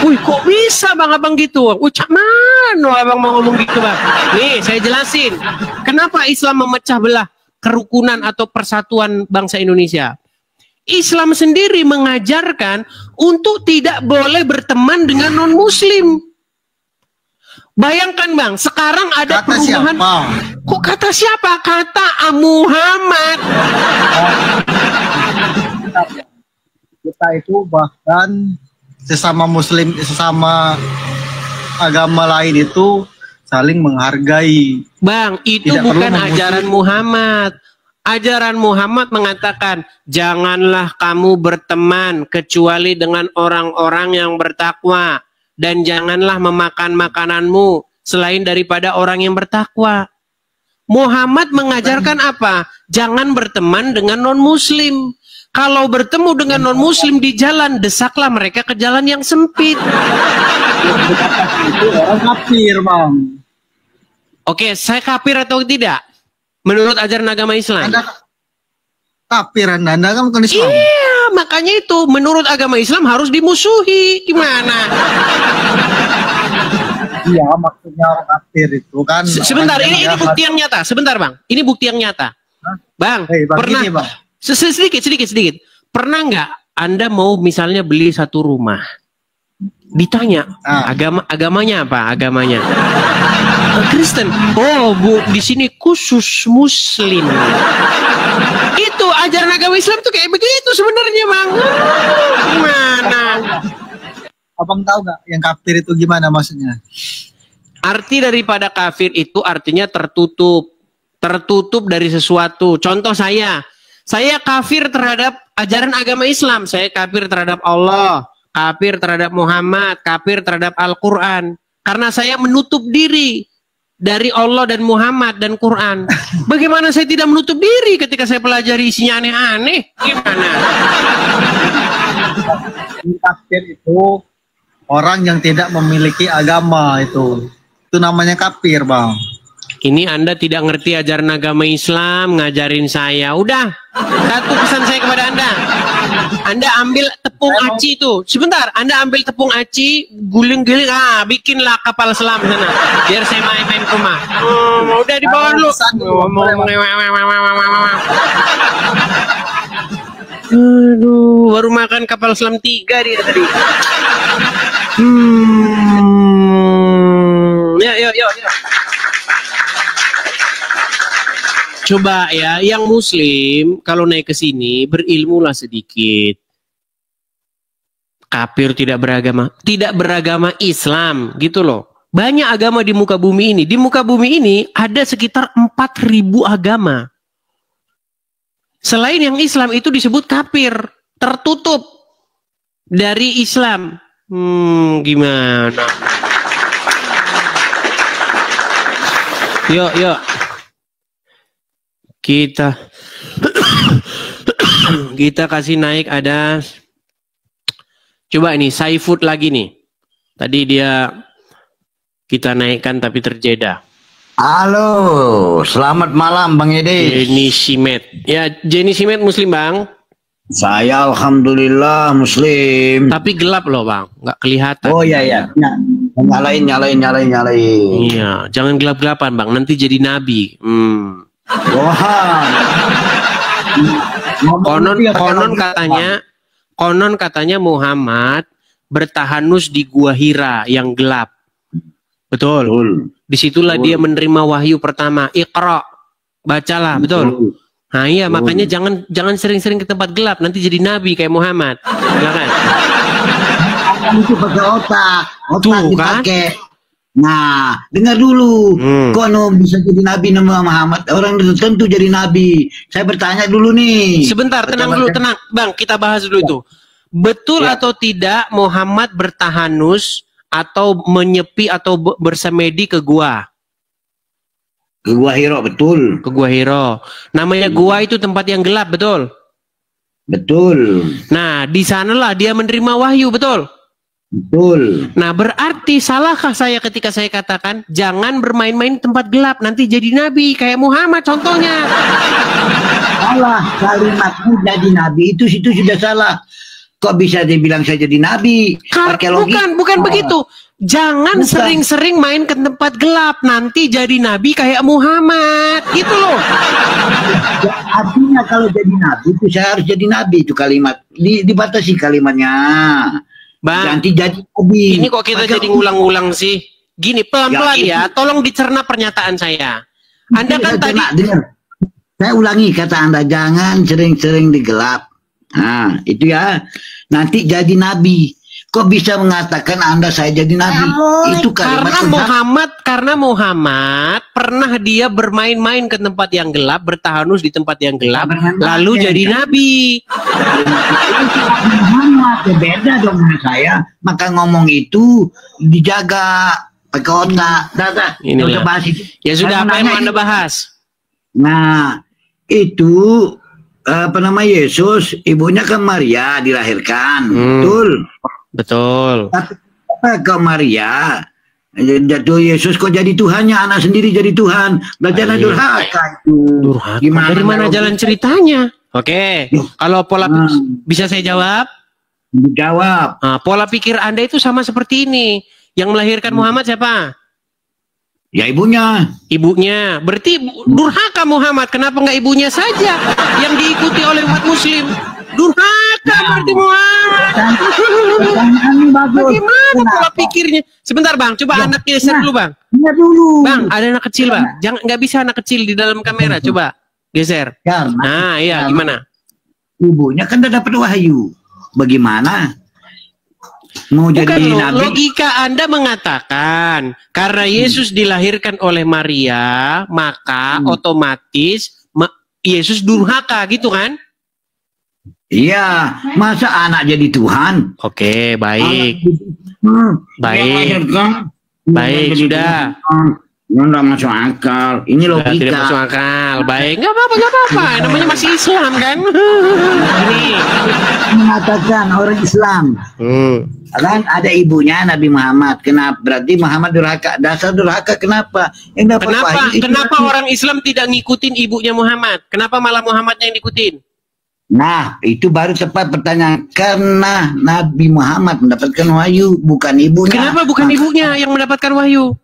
Wih, kok bisa Bang Abang gitu? Wih, cak mana Abang mau ngomong gitu, Bang? Nih, saya jelasin. Kenapa Islam memecah belah kerukunan atau persatuan bangsa Indonesia? Islam sendiri mengajarkan untuk tidak boleh berteman dengan non-muslim. Bayangkan, Bang, sekarang ada kata perubahan. Siapa? Kok kata siapa? Kata Muhammad. Kita itu bahkan sesama muslim, sesama agama lain itu saling menghargai. Bang, itu Tidak bukan perlu ajaran Muhammad. Ajaran Muhammad mengatakan, janganlah kamu berteman kecuali dengan orang-orang yang bertakwa. Dan janganlah memakan makananmu selain daripada orang yang bertakwa. Muhammad mengajarkan apa? Jangan berteman dengan non-muslim. Kalau bertemu dengan non-muslim di jalan, desaklah mereka ke jalan yang sempit. Itu orang kafir, Bang. Oke, saya kafir atau tidak? Menurut ajaran agama Islam. Anda kafir, Anda kan bukan Islam. Iya, makanya itu menurut agama Islam harus dimusuhi. Gimana? Iya, maksudnya orang kafir itu kan. Sebentar, ini bukti yang nyata. Sebentar, Bang. Ini bukti yang nyata. Bang, Bang, pernah gini, Bang. sedikit. Pernah nggak Anda mau misalnya beli satu rumah? Ditanya, agamanya apa? Agamanya Kristen. Oh, Bu, di sini khusus Muslim. Itu ajaran agama Islam tuh kayak begitu sebenarnya, Bang. Gimana? Abang tahu nggak yang kafir itu gimana maksudnya? Arti daripada kafir itu artinya tertutup dari sesuatu. Contoh saya kafir terhadap ajaran agama Islam, saya kafir terhadap Allah, kafir terhadap Muhammad, kafir terhadap Al-Quran. Karena saya menutup diri dari Allah dan Muhammad dan Quran. Bagaimana saya tidak menutup diri ketika saya pelajari isinya aneh-aneh? Gimana? Kafir itu orang yang tidak memiliki agama itu namanya kafir, Bang. Ini Anda tidak ngerti ajaran agama Islam, ngajarin saya. Udah, satu pesan saya kepada Anda. Anda ambil tepung aci itu. Sebentar, Anda ambil tepung aci, guling-guling, bikinlah kapal selam sana. Biar saya main-main ke rumah. Udah dibawa dulu. Aduh, baru makan kapal selam 3 dia tadi. Yuk. Coba ya, yang Muslim kalau naik ke sini berilmulah sedikit. Kafir tidak beragama Islam gitu loh. Banyak agama di muka bumi ini. Di muka bumi ini ada sekitar 4.000 agama. Selain yang Islam itu disebut kafir, tertutup dari Islam. Gimana? Yuk. Kita kasih naik ada. Coba ini Saifud lagi nih. Tadi dia kita naikkan tapi terjeda. Halo, selamat malam Bang Edi. Jenny Simet. Ya, Jenny Simet Muslim, Bang. Saya alhamdulillah muslim. Tapi gelap loh bang, nggak kelihatan. Oh iya ya. Nyalain. Iya, jangan gelap-gelapan bang, nanti jadi nabi. Wah. Konon katanya Muhammad bertahanus di Gua Hira yang gelap. Betul. Disitulah dia menerima wahyu pertama. Iqra, bacalah. Betul. Nah iya, makanya jangan sering-sering ke tempat gelap, nanti jadi nabi kayak Muhammad. Silakan. Itu pakai otak Tuh, dipakai. Nah, dengar dulu. Kok bisa jadi nabi nama Muhammad? Orang tertentu jadi nabi. Saya bertanya dulu nih. Sebentar, tenang dulu, tenang. Bang, kita bahas dulu itu. Betul atau tidak Muhammad bertahanus atau menyepi atau bersemedi ke gua? Ke Gua Hiro, betul. Ke Gua Hiro. Namanya gua itu tempat yang gelap, betul? Betul. Nah, di sanalah dia menerima wahyu, betul? Betul. Nah, berarti salahkah saya ketika saya katakan jangan bermain-main tempat gelap, nanti jadi nabi kayak Muhammad contohnya? Salah, kalimatmu jadi nabi itu sudah salah. Kok bisa dibilang saya jadi nabi? Bukan begitu. Jangan sering-sering main ke tempat gelap, nanti jadi nabi kayak Muhammad, gitu loh. Ya, artinya kalau jadi nabi itu saya harus jadi nabi, itu kalimat dibatasi kalimatnya. Bang, nanti jadi nabi. Ini kok kita jadi ngulang-ngulang sih? Gini, pelan-pelan ya, tolong dicerna pernyataan saya. Anda kan tadi... Dengar. Saya ulangi kata Anda, jangan sering-sering digelap. Nah, itu ya. Nanti jadi nabi. Kok bisa mengatakan Anda saya jadi nabi? Itu kalimat karena Muhammad pernah dia bermain-main ke tempat yang gelap, bertahanus di tempat yang gelap, lalu jadi nabi. Muhammad beda dong dengan saya. Maka ngomong itu dijaga pakai otak. Udah bahas itu. Ya sudah, apa yang mau Anda bahas? Nah, itu Yesus, ibunya kan Maria dilahirkan. Betul. Tapi ke Maria, jatuh Yesus kok jadi Tuhannya, anak sendiri jadi Tuhan. Belajar durhaka itu. Durhaka. Gimana, dari mana jalan ceritanya? Oke. Kalau pola bisa saya jawab? Jawab. Nah, pola pikir Anda itu sama seperti ini. Yang melahirkan Muhammad siapa? Ya ibunya. Ibunya. Berarti durhaka Muhammad. Kenapa nggak ibunya saja yang diikuti oleh umat muslim? Durhaka berarti Muhammad. Bagaimana pola pikirnya? Sebentar bang, coba anak geser dulu bang. Bang, ada anak kecil bang. Jangan, nggak bisa anak kecil di dalam kamera. Coba geser. Nah, iya gimana? Ibunya kan udah dapat wahyu. Bagaimana? Mau jadi nabi? Logika Anda mengatakan karena Yesus dilahirkan oleh Maria, maka otomatis Yesus durhaka gitu kan? Iya, masa anak jadi Tuhan? Oke, baik. Baik, sudah. Nggak masuk akal. Ini logika. Tidak masuk akal. Baik, nggak apa-apa. Namanya masih Islam kan? Ini mengatakan orang Islam. Kan ada ibunya Nabi Muhammad. Kenapa? Berarti Muhammad durhaka. Dasar durhaka kenapa? Kenapa orang Islam tidak ngikutin ibunya Muhammad? Kenapa malah Muhammadnya yang ngikutin? Nah, itu baru tepat pertanyaan. Karena Nabi Muhammad mendapatkan wahyu, bukan ibunya. Kenapa bukan ibunya yang mendapatkan wahyu?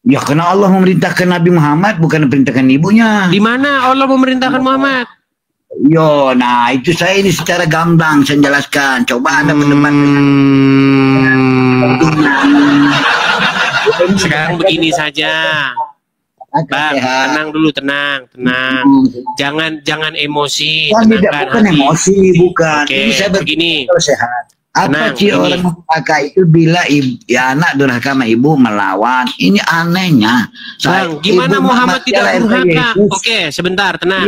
Ya, karena Allah memerintahkan Nabi Muhammad, bukan memerintahkan ibunya. Di mana Allah memerintahkan Muhammad? Yo, nah itu saya ini secara gamblang saya jelaskan. Coba Anda Sekarang begini saja. Bang, tenang dulu, tenang. Jangan emosi. Bukan emosi, bukan. Oke, begini. Sehat. Apa sih orang durhaka itu bila ya anak durhaka sama ibu melawan? Ini anehnya. Bang, gimana Muhammad tidak durhaka? Oke, sebentar, tenang.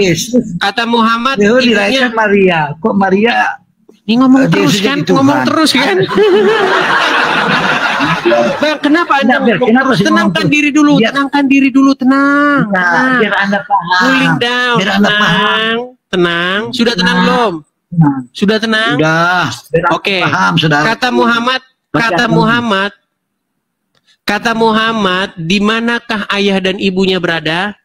Kata Muhammad ibunya Maria. Kok Maria? Ini ngomong terus kan? Ngomong terus kan? Bang, kenapa Anda tenangkan diri dulu, tenangkan diri dulu, tenang. Biar Anda paham. Cooling down, tenang. Sudah tenang belum? Sudah tenang? Sudah. Oke. Paham, saudara. Kata Muhammad, di manakah ayah dan ibunya berada?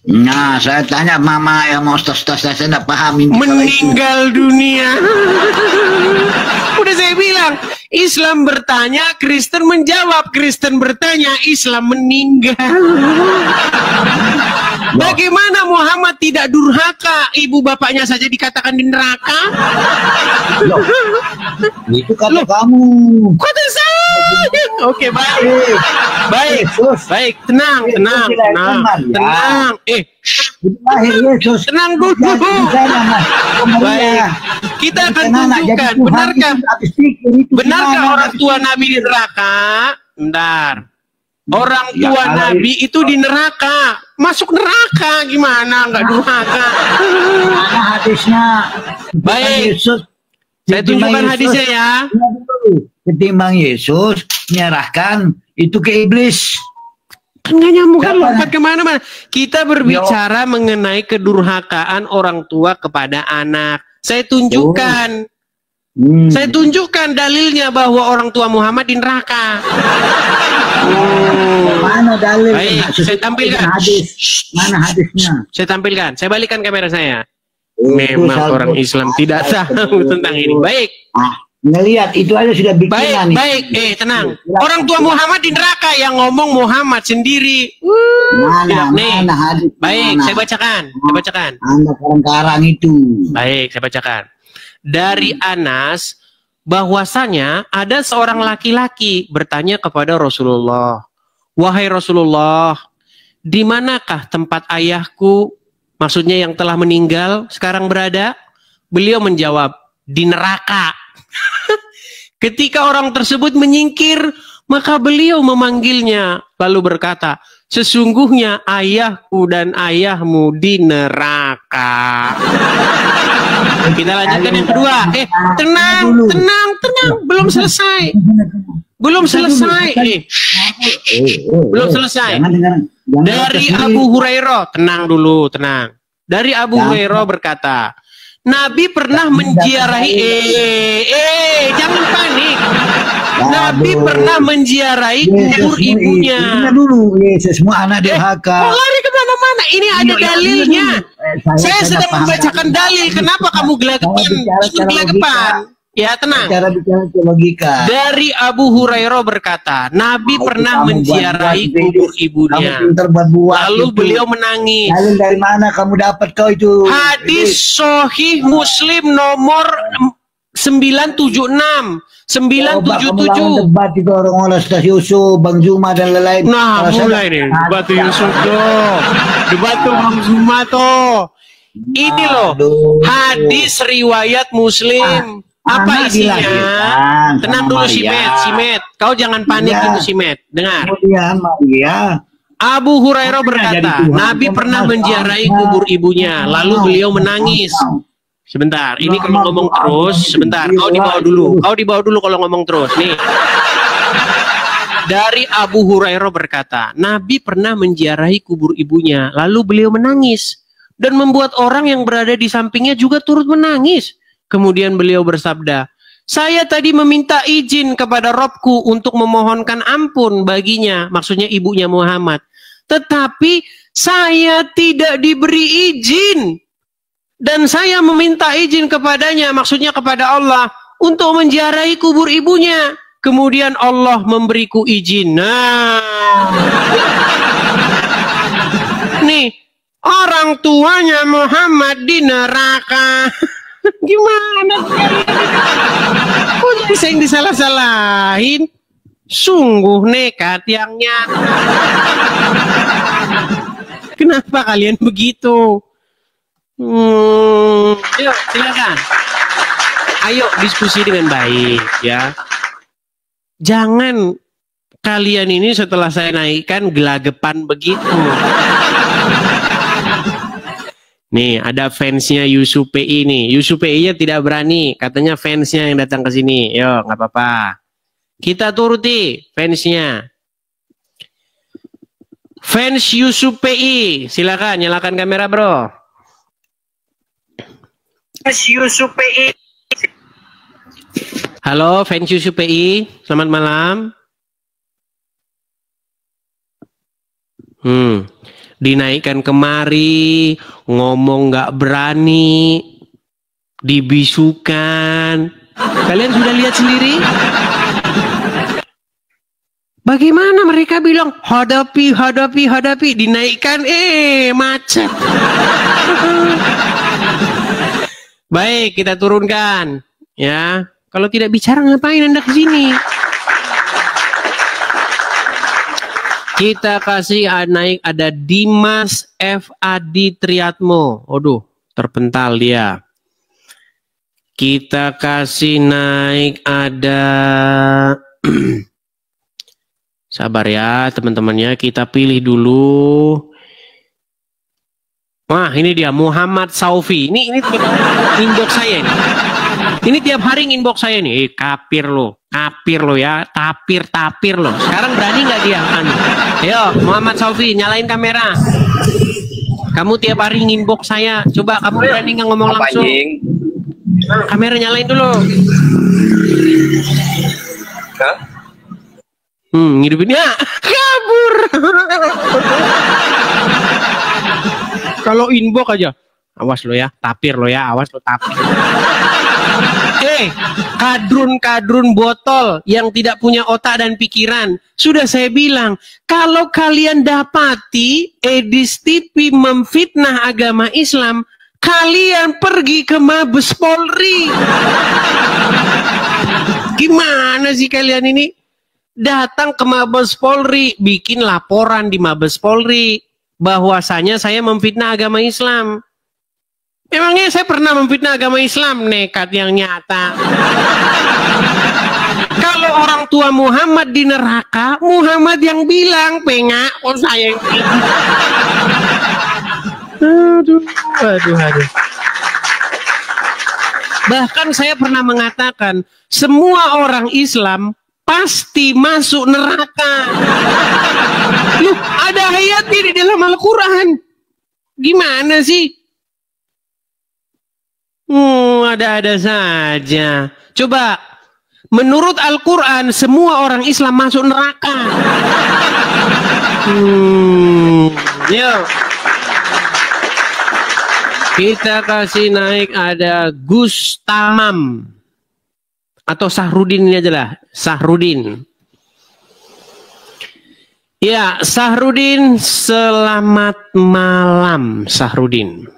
Nah, saya tanya mama yang mau stas-stas, saya tidak paham ini. Meninggal dunia. Udah saya bilang, Islam bertanya, Kristen menjawab. Kristen bertanya, Islam meninggal. Bagaimana Muhammad tidak durhaka? Ibu bapaknya saja dikatakan di neraka. Itu kata kamu. Kata saya. Oke, baik. Baik, baik. Tenang. Lahir Yesus. Tenang dulu. Baik. Kita akan tunjukkan. Benarkah orang tua Nabi di neraka? Bentar. Orang tua Nabi itu di neraka. Masuk neraka gimana? Enggak durhaka. Mana hadisnya? Baik. Saya tunjukkan hadisnya ya. Ketimbang Yesus menyerahkan itu ke iblis. Kan nggak nyambung, kan lompat kemana-mana. Kita berbicara mengenai kedurhakaan orang tua kepada anak. Saya tunjukkan. Saya tunjukkan dalilnya bahwa orang tua Muhammad di neraka. Mana dalil? Baik, saya tampilkan. Mana hadisnya? Saya tampilkan. Saya balikan kamera saya. Memang orang Islam tidak tahu tentang ini. Baik. Ngelihat itu aja sudah bikinan. Baik. Tenang. Orang tua Muhammad di neraka, yang ngomong Muhammad sendiri. Mana hadis? Baik, saya bacakan. Anda karang-karang itu. Baik, saya bacakan. Dari Anas, bahwasanya ada seorang laki-laki bertanya kepada Rasulullah, "Wahai Rasulullah, di manakah tempat ayahku?" Maksudnya yang telah meninggal sekarang berada. Beliau menjawab, "Di neraka." Ketika orang tersebut menyingkir, maka beliau memanggilnya lalu berkata, "Sesungguhnya ayahku dan ayahmu di neraka." Kita lanjutkan yang kedua. Tenang. Belum selesai. Belum selesai. Dari Abu Hurairah, tenang. Dari Abu Hurairah berkata, Nabi pernah menziarahi jangan panik. Nabi pernah menziarahi kubur ibunya. Dulu, semua anak durhaka. Lari kemana-mana? Ini ada dalilnya. Saya sedang membacakan dalil. Kenapa kamu gelagapan? Ya, tenang. Cara bicara logika. Dari Abu Hurairah berkata, Nabi pernah menziarahi kubur ibunya. Lalu beliau menangis. Lalu dari mana kamu dapat kau itu? Hadis Sahih Muslim nomor 976. 977. Debat itu orang-orang Ustaz Yusuf, Bang Zuma dan lain-lain. Nah, mulai nih. Debat Yusuf tuh. Debat Bang Zuma tuh. Ini loh. Hadis riwayat Muslim. Apa isinya? Tenang dulu Simet. Kau jangan panik itu Simet. Dengar. Abu Hurairah berkata, Nabi pernah menziarahi kubur ibunya, lalu beliau menangis. Sebentar, ini kalau ngomong terus, sebentar, kau dibawa dulu kalau ngomong terus. Nih. Dari Abu Hurairah berkata, Nabi pernah menziarahi kubur ibunya, lalu beliau menangis. Dan membuat orang yang berada di sampingnya juga turut menangis. Kemudian beliau bersabda, "Saya tadi meminta izin kepada Robku untuk memohonkan ampun baginya," maksudnya ibunya Muhammad. "Tetapi saya tidak diberi izin. Dan saya meminta izin kepadanya," maksudnya kepada Allah, "untuk menziarahi kubur ibunya. Kemudian Allah memberiku izin." Nah. Nih, orang tuanya Muhammad di neraka. Gimana? Kok bisa yang disalah-salahin? Sungguh nekat yang nyata. Kenapa kalian begitu? Ayo, silakan. Ayo diskusi dengan baik ya. Jangan kalian ini setelah saya naikkan gelagapan begitu. Nih, ada fansnya Yusuf PI nih. Yusuf PI-nya tidak berani. Katanya fansnya yang datang ke sini. Yo, nggak apa-apa. Kita turuti fansnya. Fans Yusuf PI. Silakan, nyalakan kamera, bro. Fans Yusuf PI. Halo, fans Yusuf PI. Selamat malam. dinaikkan kemari, ngomong nggak berani, dibisukan. Kalian sudah lihat sendiri? Bagaimana mereka bilang hadapi, dinaikkan, macet. Baik, kita turunkan, ya. Kalau tidak bicara ngapain Anda ke sini? Kita kasih naik, ada Dimas F. Adi Triatmo. Waduh, terpental dia. Kita kasih naik, ada sabar ya teman-temannya, kita pilih dulu. Wah, ini dia Muhammad Saufi. Ini inbox saya ini. Ini tiap hari inbox saya nih. Kapir lo ya, tapir lo. Sekarang berani nggak dia? Ayo, Muhammad Saufi, nyalain kamera. Kamu tiap hari inbox saya. Coba kamu berani nggak ngomong langsung? Kamera nyalain dulu. Ngidupinnya kabur. Kalau inbox aja, awas lo ya, tapir lo ya, awas lo tapir. Kadrun botol yang tidak punya otak dan pikiran. Sudah saya bilang, kalau kalian dapati Edis TV memfitnah agama Islam, kalian pergi ke Mabes Polri. Gimana sih kalian ini? Datang ke Mabes Polri, bikin laporan di Mabes Polri bahwasanya saya memfitnah agama Islam. Emangnya saya pernah memfitnah agama Islam? Nekat yang nyata. Kalau orang tua Muhammad di neraka, Muhammad yang bilang, pengak, oh saya yang bilang. Aduh. Bahkan saya pernah mengatakan, semua orang Islam pasti masuk neraka. Loh, ada ayatnya di dalam Al-Quran. Gimana sih? Ada-ada saja. Coba, menurut Al-Quran, semua orang Islam masuk neraka. Yuk. Kita kasih naik, ada Gus Tamam. Atau Sahrudin ini aja lah. Sahrudin. Ya, Sahrudin, selamat malam, Sahrudin.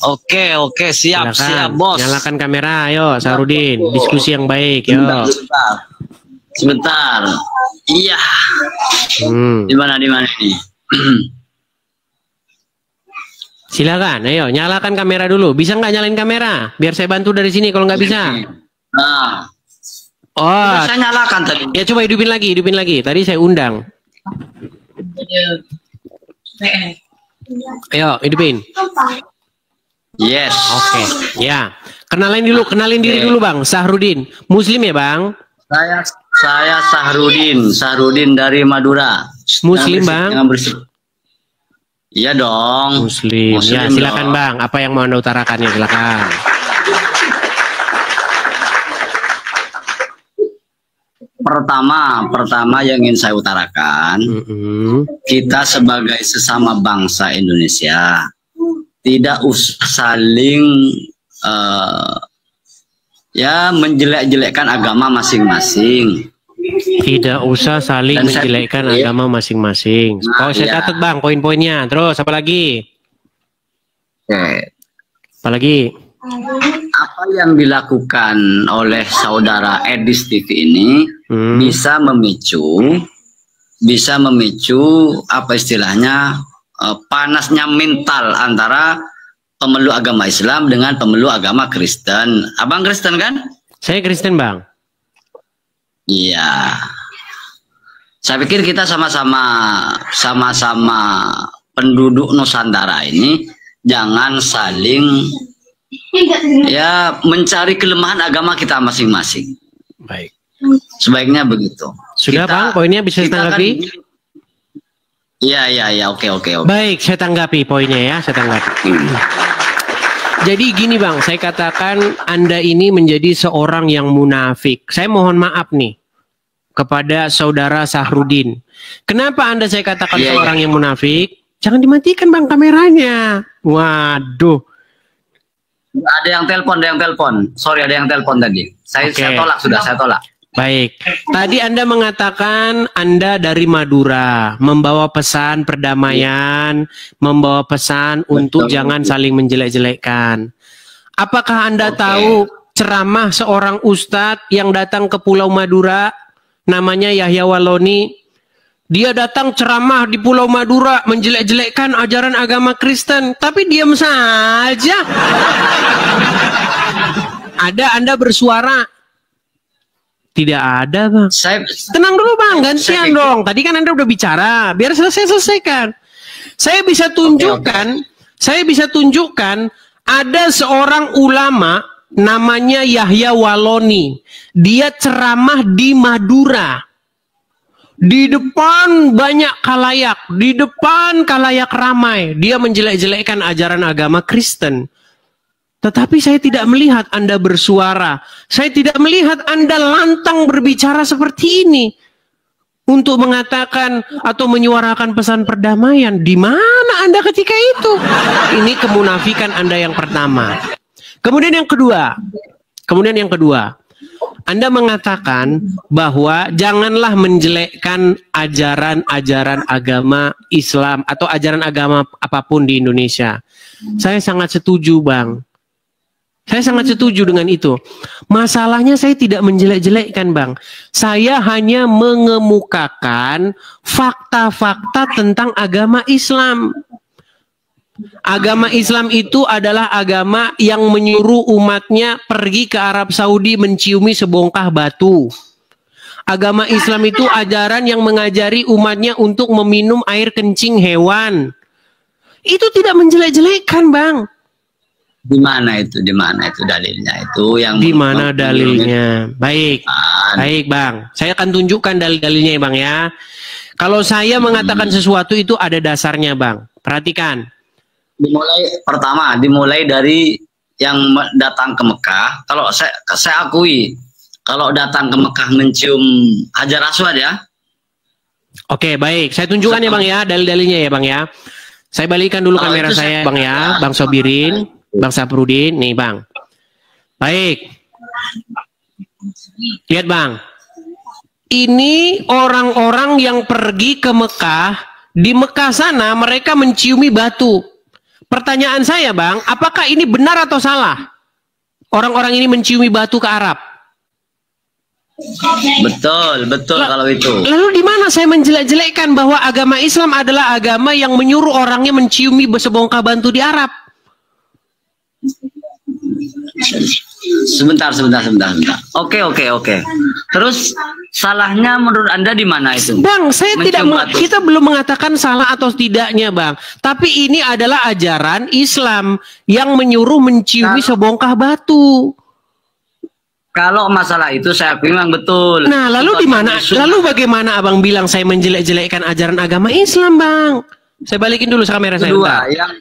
Oke, siap, bos. Nyalakan kamera, ayo, Sahrudin. Diskusi yang baik, yo. Sebentar. Iya. Di mana nih? Silakan, ayo, nyalakan kamera dulu. Bisa nggak nyalain kamera? Biar saya bantu dari sini kalau nggak bisa. Nah. Oh, saya nyalakan tadi. Ya coba hidupin lagi. Tadi saya undang. Ayo, hidupin. Yes. Oke, ya. Kenalin diri dulu, Bang. Sahrudin. Muslim ya, Bang? Saya Sahrudin dari Madura. Muslim, Bang? Iya dong. Muslim. Ya, silakan dong. Bang. Apa yang mau Anda utarakan ya, silakan. Pertama yang ingin saya utarakan, kita sebagai sesama bangsa Indonesia tidak usah saling menjelek-jelekkan agama masing-masing. Tidak usah saling menjelekkan agama masing-masing. Kalau saya catat, Bang, poin-poinnya. Terus apa lagi? Apa lagi? Apa yang dilakukan oleh saudara Edis TV ini bisa memicu apa istilahnya panasnya mental antara pemeluk agama Islam dengan pemeluk agama Kristen. Abang Kristen kan? Saya Kristen, Bang. Iya. Saya pikir kita sama-sama penduduk Nusantara ini jangan saling mencari kelemahan agama kita masing-masing. Baik. Sebaiknya begitu. Sudah, Bang, poinnya bisa ditanggapi? Iya, oke. Baik, saya tanggapi poinnya ya, saya tanggapi. Jadi gini, Bang, saya katakan Anda ini menjadi seorang yang munafik. Saya mohon maaf nih kepada saudara Sahrudin. Kenapa Anda saya katakan seorang yang munafik? Jangan dimatikan bang kameranya. Waduh. Ada yang telepon. Sorry, ada yang telepon tadi. Saya tolak, saya tolak. Baik. Tadi Anda mengatakan Anda dari Madura, membawa pesan perdamaian, membawa pesan untuk jangan saling menjelek-jelekkan. Apakah Anda tahu ceramah seorang ustadz yang datang ke Pulau Madura, namanya Yahya Waloni? Dia datang ceramah di Pulau Madura menjelek-jelekkan ajaran agama Kristen, tapi diam saja. Ada Anda bersuara? Tidak ada bang. Tenang dulu bang, gantian dong. Tadi kan Anda udah bicara, biar selesaikan. Saya bisa tunjukkan ada seorang ulama namanya Yahya Waloni. Dia ceramah di Madura. Di depan banyak khalayak, di depan khalayak ramai, dia menjelek-jelekkan ajaran agama Kristen. Tetapi saya tidak melihat Anda bersuara. Saya tidak melihat Anda lantang berbicara seperti ini. Untuk mengatakan atau menyuarakan pesan perdamaian. Di mana Anda ketika itu? Ini kemunafikan Anda yang pertama. Kemudian yang kedua. Anda mengatakan bahwa janganlah menjelekkan ajaran-ajaran agama Islam atau ajaran agama apapun di Indonesia. Saya sangat setuju, Bang. Saya sangat setuju dengan itu. Masalahnya saya tidak menjelek-jelekkan, Bang. Saya hanya mengemukakan fakta-fakta tentang agama Islam. Agama Islam itu adalah agama yang menyuruh umatnya pergi ke Arab Saudi menciumi sebongkah batu. Agama Islam itu ajaran yang mengajari umatnya untuk meminum air kencing hewan. Itu tidak menjelek-jelekkan, Bang. Di mana itu dalilnya itu yang di mana dalilnya? Baik, Bang. Saya akan tunjukkan dalil-dalilnya, Bang ya. Kalau saya mengatakan sesuatu itu ada dasarnya, Bang. Perhatikan. Dimulai dari yang datang ke Mekah. Kalau saya akui, kalau datang ke Mekah mencium Hajar Aswad ya. Oke, baik. Saya tunjukkan ya, Bang ya, dalil-dalilnya ya, Bang ya. Saya balikan dulu kamera saya, Bang ya, Bang Sobirin, Bang Saprudin, nih, Bang. Baik. Lihat, Bang. Ini orang-orang yang pergi ke Mekah, di Mekah sana mereka menciumi batu. Pertanyaan saya, Bang, apakah ini benar atau salah? Orang-orang ini menciumi batu ke Arab. Betul kalau itu. Lalu di mana saya menjelek-jelekkan bahwa agama Islam adalah agama yang menyuruh orangnya menciumi sebongkah batu di Arab? Sebentar. Oke. Terus salahnya menurut Anda di mana itu? Bang, kita belum mengatakan salah atau tidaknya, Bang. Tapi ini adalah ajaran Islam yang menyuruh menciumi sebongkah batu. Kalau masalah itu saya akui memang betul. Nah, lalu di mana? Lalu bagaimana Abang bilang saya menjelek-jelekkan ajaran agama Islam, Bang? Saya balikin dulu kamera saya.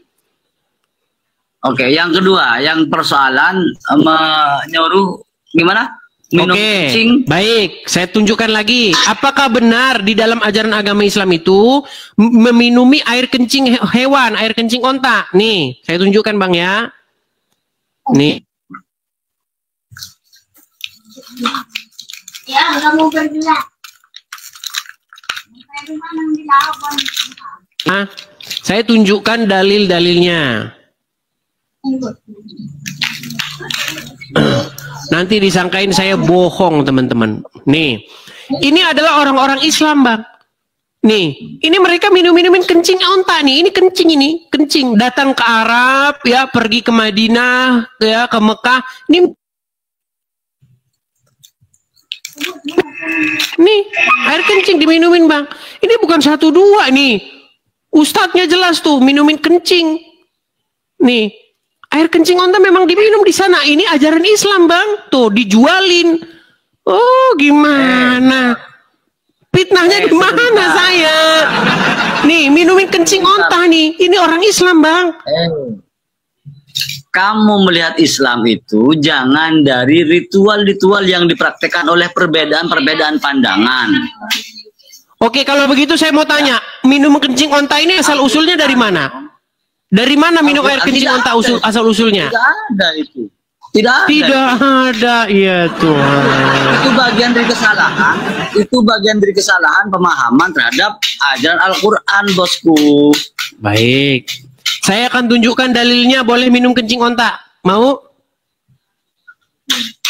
Yang kedua, yang persoalan menyuruh gimana? Minum kencing. Baik, saya tunjukkan lagi. Apakah benar di dalam ajaran agama Islam itu meminumi air kencing hewan, air kencing onta? Nih, saya tunjukkan, Bang ya. Nih. Ya, kamu bergerak. Nah, saya tunjukkan dalil-dalilnya. Nanti disangkain saya bohong, teman-teman. Nih, ini adalah orang-orang Islam, Bang. Nih, ini mereka minumin kencing onta nih. Ini kencing. Datang ke Arab, ya, pergi ke Madinah, ya, ke Mekah. Nih, air kencing diminumin, Bang. Ini bukan 1, 2 nih. Ustadznya jelas tuh minumin kencing. Nih. Air kencing onta memang diminum di sana. Ini ajaran Islam, Bang. Tuh, dijualin. Oh, gimana? Fitnahnya di mana saya? Nih, minumin kencing onta nih. Ini orang Islam, Bang. Kamu melihat Islam itu jangan dari ritual-ritual yang dipraktekkan oleh perbedaan-perbedaan pandangan. Oke, kalau begitu saya mau tanya, minum kencing onta ini asal usulnya dari mana? Dari mana minum air kencing onta asal usulnya? Tidak ada itu. Tidak ada, ya Tuhan. Itu bagian dari kesalahan. Itu bagian dari kesalahan pemahaman terhadap ajaran Al-Quran, bosku. Baik. Saya akan tunjukkan dalilnya boleh minum kencing onta. Mau?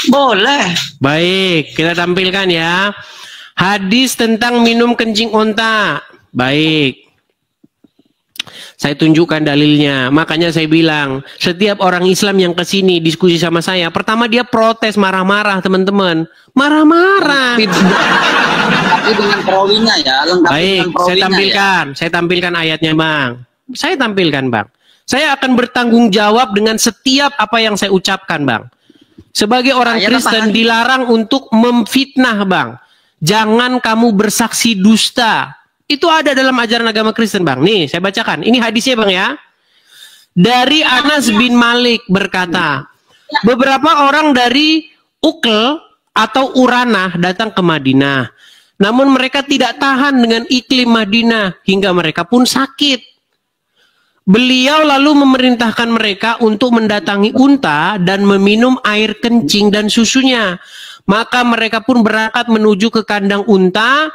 Boleh. Baik, kita tampilkan ya. Hadis tentang minum kencing onta. Baik. Saya tunjukkan dalilnya. Makanya saya bilang, setiap orang Islam yang kesini diskusi sama saya, pertama dia protes, marah-marah teman-teman. Marah-marah. Tapi dengan perawinya ya. Baik, saya tampilkan ayatnya Bang. Saya tampilkan Bang. Saya akan bertanggung jawab dengan setiap apa yang saya ucapkan Bang. Sebagai orang Kristen dilarang untuk memfitnah Bang. Jangan kamu bersaksi dusta. Itu ada dalam ajaran agama Kristen Bang. Nih saya bacakan. Ini hadisnya Bang ya. Dari Anas bin Malik berkata, beberapa orang dari Uql atau Uranah datang ke Madinah. Namun mereka tidak tahan dengan iklim Madinah hingga mereka pun sakit. Beliau lalu memerintahkan mereka untuk mendatangi unta dan meminum air kencing dan susunya. Maka mereka pun berangkat menuju ke kandang unta.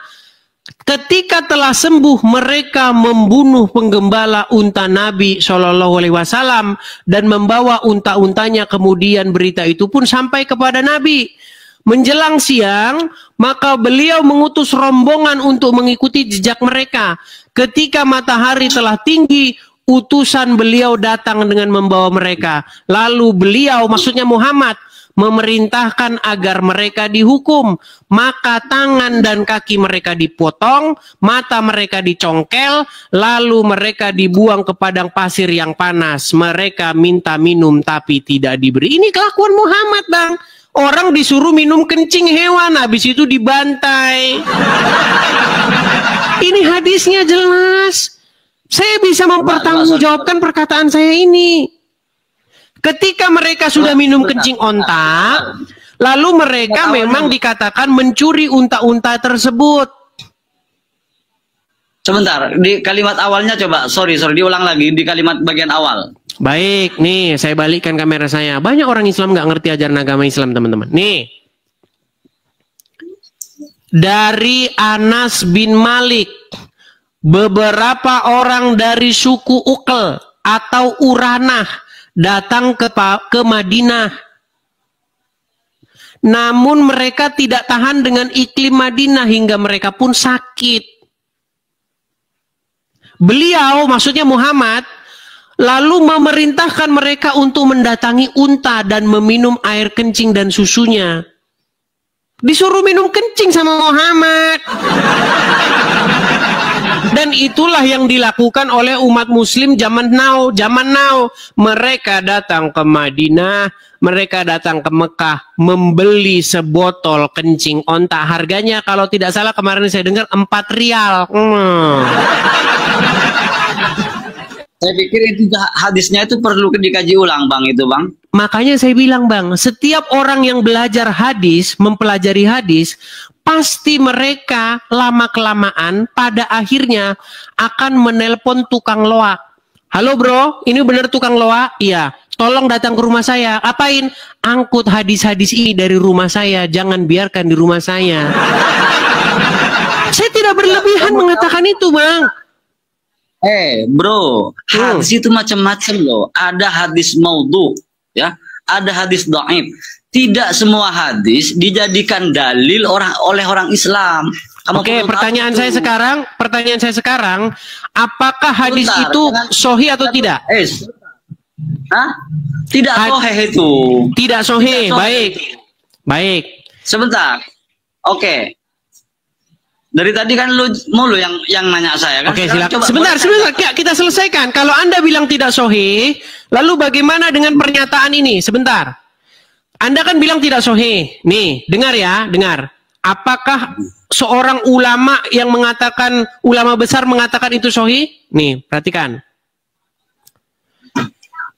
Ketika telah sembuh, mereka membunuh penggembala unta Nabi SAW dan membawa unta-untanya. Kemudian berita itu pun sampai kepada Nabi. Menjelang siang, maka beliau mengutus rombongan untuk mengikuti jejak mereka. Ketika matahari telah tinggi, utusan beliau datang dengan membawa mereka. Lalu beliau, maksudnya Muhammad, memerintahkan agar mereka dihukum. Maka tangan dan kaki mereka dipotong, mata mereka dicongkel, lalu mereka dibuang ke padang pasir yang panas. Mereka minta minum tapi tidak diberi. Ini kelakuan Muhammad Bang. Orang disuruh minum kencing hewan, habis itu dibantai. Ini hadisnya jelas. Saya bisa mempertanggungjawabkan perkataan saya ini. Ketika mereka sudah minum kencing onta, lalu mereka memang dikatakan mencuri unta-unta tersebut. Sebentar, di kalimat awalnya coba, sorry, diulang lagi di kalimat bagian awal. Baik, nih saya balikkan kamera saya. Banyak orang Islam nggak ngerti ajaran agama Islam teman-teman. Nih, dari Anas bin Malik, beberapa orang dari suku Uql atau Uranah datang ke Madinah. Namun mereka tidak tahan dengan iklim Madinah hingga mereka pun sakit. Beliau, maksudnya Muhammad, lalu memerintahkan mereka untuk mendatangi unta dan meminum air kencing dan susunya. Disuruh minum kencing sama Muhammad. Dan itulah yang dilakukan oleh umat muslim zaman now. Mereka datang ke Madinah, mereka datang ke Mekah, membeli sebotol kencing onta. Harganya kalau tidak salah kemarin saya dengar 4 rial. Saya pikir itu hadisnya itu perlu dikaji ulang Bang, itu Bang. Makanya saya bilang Bang, setiap orang yang belajar hadis, mempelajari hadis, pasti mereka lama-kelamaan pada akhirnya akan menelpon tukang loak. Halo bro, ini benar tukang loak? Iya. Tolong datang ke rumah saya. Apain? Angkut hadis-hadis ini dari rumah saya. Jangan biarkan di rumah saya. Saya tidak berlebihan mengatakan itu Bang. Bro, hadis itu macam-macam loh. Ada hadis maudhu, ya, ada hadis dhaif. Tidak semua hadis dijadikan dalil oleh orang Islam. Oke, pertanyaan saya sekarang, apakah hadis itu sahih atau tidak? Tidak sahih itu. Tidak sahih, baik. Sebentar, oke. Dari tadi kan lu yang nanya saya kan. Oke, silakan. Sebentar, kita selesaikan. Kalau Anda bilang tidak sahih, lalu bagaimana dengan pernyataan ini? Sebentar. Anda kan bilang tidak sahih. Nih, dengar ya, dengar. Apakah seorang ulama yang mengatakan, ulama besar mengatakan itu sahih? Nih, perhatikan.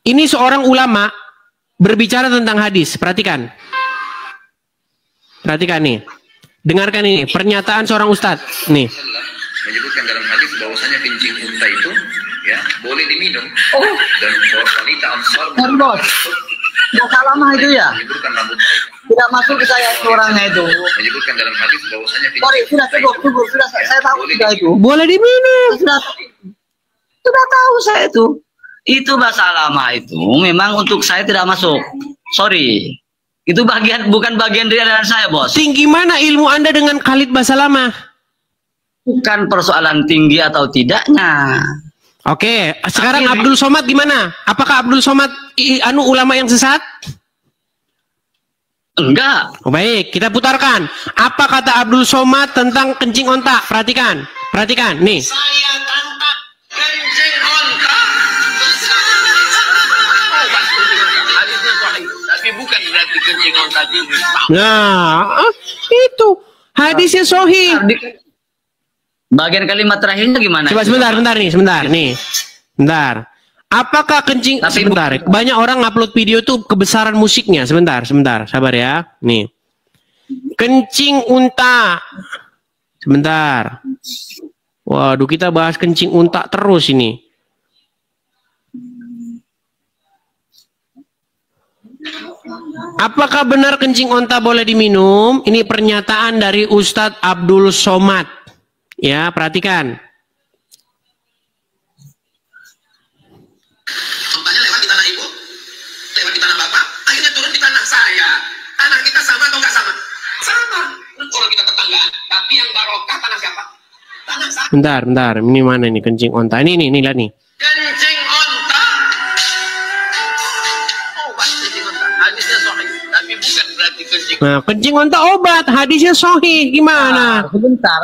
Ini seorang ulama berbicara tentang hadis. Perhatikan. Perhatikan nih. dengarkan ini pernyataan seorang ustadz. Nih. Menyebutkan dalam hadis bahwasanya kencing unta itu ya boleh diminum. Dan wanita Ansar Masalah mah itu ya. menyebutkan rambut mereka. Tidak masuk ke saya orangnya itu. Menyebutkan dalam hadis bahwasanya Sorry, sudah cukup, sudah saya tahu sudah itu. Boleh diminum. Sudah tahu saya itu. Itu bahasa lama itu memang untuk saya tidak masuk. Sorry. Itu bukan bagian dari aliran saya, Bos. Tinggi mana ilmu Anda dengan Khalid bahasa lama? Bukan persoalan tinggi atau tidaknya. Oke, sekarang Abdul Somad gimana? Apakah Abdul Somad ulama yang sesat? Enggak. Oh, baik, kita putarkan. Apa kata Abdul Somad tentang kencing onta? Perhatikan, perhatikan. Nih. saya tangkap kencing onta. Tapi bukan berarti kencing onta tinggi. Nah, itu hadisnya sahih. Bagian kalimat terakhirnya gimana? Coba sebentar nih. Sebentar. Apakah kencing sebentar. Banyak orang upload video tuh kebesaran musiknya. Sebentar. Sabar ya. Nih. Kencing unta. Sebentar. Waduh, kita bahas kencing unta terus ini. Apakah benar kencing unta boleh diminum? Ini pernyataan dari Ustadz Abdul Somad. Ya, perhatikan. Ontanya lewat di tanah ibu, lewat di tanah bapak, akhirnya turun di tanah saya. Tanah kita sama atau nggak sama? Sama. Orang kita tetanggaan, tapi yang barokah tanah siapa? Tanah saya. Bentar. Ini mana nih kencing onta? Ini lihat nih. Kencing onta. Obat kencing onta. Hadisnya sahih, tapi bukan berarti kencing. Nah, kencing onta obat, hadisnya sahih. Gimana? Sebentar,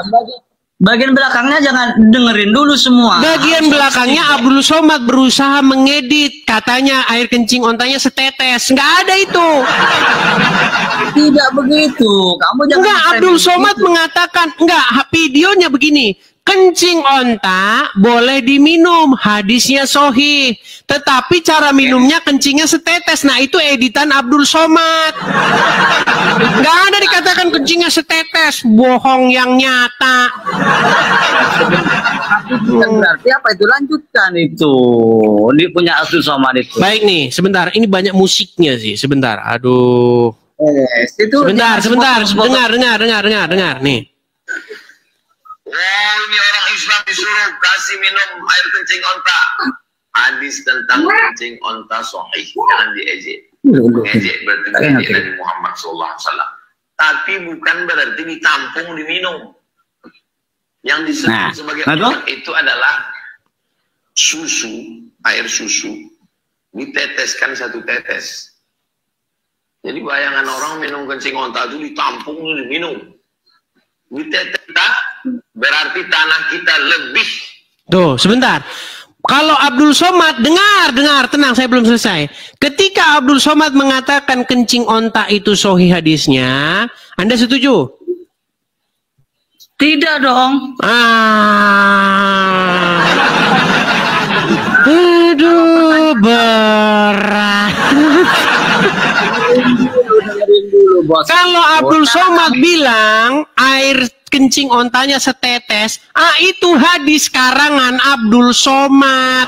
bagian belakangnya jangan dengerin dulu semua. Bagian belakangnya Abdul Somad berusaha mengedit. Katanya air kencing ontanya setetes. Nggak ada itu. Tidak begitu. Kamu jangan. Enggak, Abdul Somad mengatakan, enggak, videonya begini. Kencing onta boleh diminum, hadisnya sahih. Tetapi cara minumnya kencingnya setetes. Nah, itu editan Abdul Somad. Nggak ada dikatakan kencingnya setetes. Bohong yang nyata. Bukan berarti apa itu, lanjutkan itu. Ini punya Abdul Somad itu. Baik nih, sebentar. Ini banyak musiknya sih. Sebentar. Aduh. Sebentar. Dengar. Nih. Oh, ini orang Islam disuruh kasih minum air kencing onta. Hadis tentang kencing onta sahih, jangan diejek. Ejek berarti ejek Nabi Muhammad SAW. Tapi bukan berarti ditampung diminum. Yang disebut sebagai obat itu adalah susu, air susu, diteteskan satu tetes. Jadi bayangan orang minum kencing onta itu ditampung diminum. Ditetes berarti tanah kita lebih. Tuh, sebentar. Kalau Abdul Somad, dengar, tenang, saya belum selesai. Ketika Abdul Somad mengatakan kencing onta itu sahih hadisnya, Anda setuju? Tidak dong. Aduh, berat. Kalau Abdul Somad bilang air kencing ontanya setetes, itu hadis karangan Abdul Somad.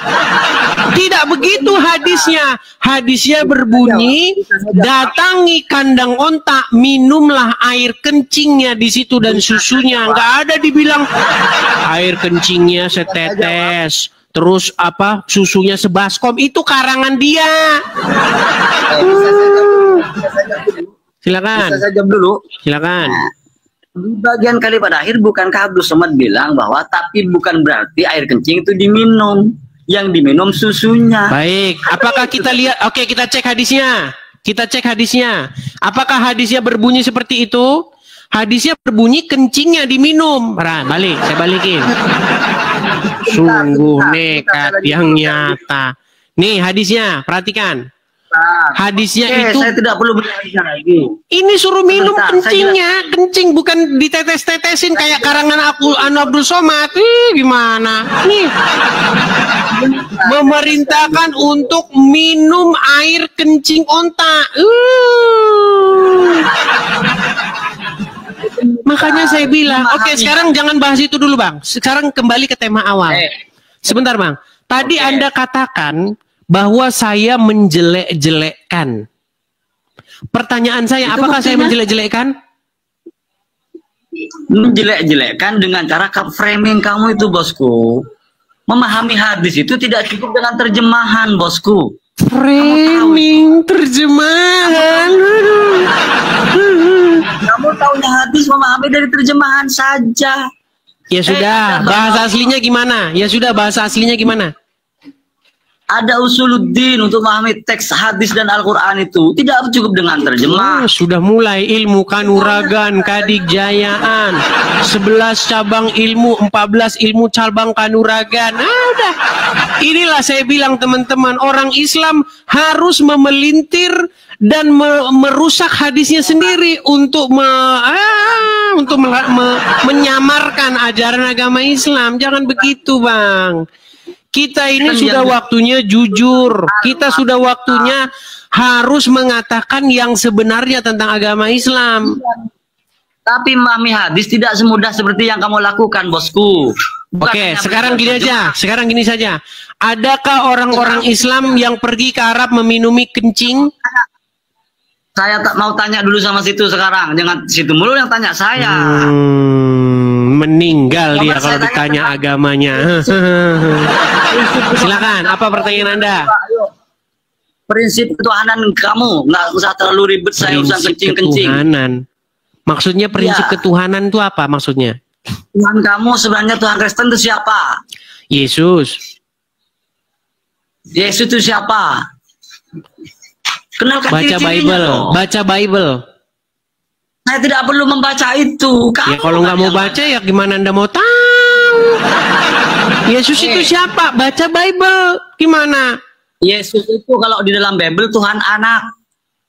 Tidak begitu hadisnya. Hadisnya berbunyi, datangi kandang onta, minumlah air kencingnya di situ dan susunya. Nggak ada dibilang air kencingnya setetes. Terus susunya sebaskom. Itu karangan dia. Silakan. Bisa saja dulu. Silakan. Di bagian kali pada akhir, bukankah Abdul Somad bilang bahwa tapi bukan berarti air kencing itu diminum, yang diminum susunya. Baik, apakah kita lihat? Oke, kita cek hadisnya. Apakah hadisnya berbunyi seperti itu? Hadisnya berbunyi kencingnya diminum. Balik, saya balikin. Sungguh nekat yang nyata. Nih hadisnya, perhatikan. Hadisnya itu saya tidak perlu berhadisnya lagi. Ini suruh minum kencingnya, kencing bukan ditetes-tetesin kayak karangan Abdul Somad. Gimana? Nih. Memerintahkan untuk minum air kencing onta. Makanya saya bilang, oke sekarang jangan bahas itu dulu Bang. Sekarang kembali ke tema awal. Sebentar Bang. Tadi Anda katakan bahwa saya menjelek-jelekkan. Pertanyaan saya, itu apakah saya menjelek-jelekkan? Menjelek-jelekkan dengan cara framing kamu itu, bosku. Memahami hadis itu tidak cukup dengan terjemahan, bosku. Framing, terjemahan. Kamu tahunya hadis memahami dari terjemahan saja. Ya sudah, bahasa aslinya gimana? Ya sudah, bahasa aslinya gimana? Ada usuluddin untuk memahami teks hadis dan Al-Quran itu tidak cukup dengan terjemah. Sudah mulai ilmu kanuragan, kadikjayaan, 11 cabang ilmu, 14 ilmu cabang kanuragan. Udah. Inilah saya bilang teman-teman, orang Islam harus memelintir dan merusak hadisnya sendiri untuk menyamarkan ajaran agama Islam. Jangan begitu, Bang. Kita ini sudah waktunya jujur. Kita sudah waktunya harus mengatakan yang sebenarnya tentang agama Islam. Tapi memahami hadis tidak semudah seperti yang kamu lakukan, bosku. Oke, sekarang gini aja. Sekarang gini saja. Adakah orang-orang Islam yang pergi ke Arab meminumi kencing? Saya tak mau tanya dulu sama situ sekarang. Jangan situ mulu yang tanya saya. Meninggal dia kalau ditanya agamanya. Silakan, apa pertanyaan Anda? Prinsip ketuhanan kamu, nggak usah terlalu ribet saya urusan kencing-kencing. Ketuhanan. Maksudnya prinsip ketuhanan itu apa maksudnya? Tuhan kamu sebenarnya Tuhan Kristen itu siapa? Yesus. Yesus itu siapa? Kenalkan baca Bible, baca Bible. Saya tidak perlu membaca itu. Ya kalau nggak mau baca ya gimana Anda mau tahu? Yesus itu siapa? Baca Bible. Gimana? Yesus itu kalau di dalam Bible Tuhan anak.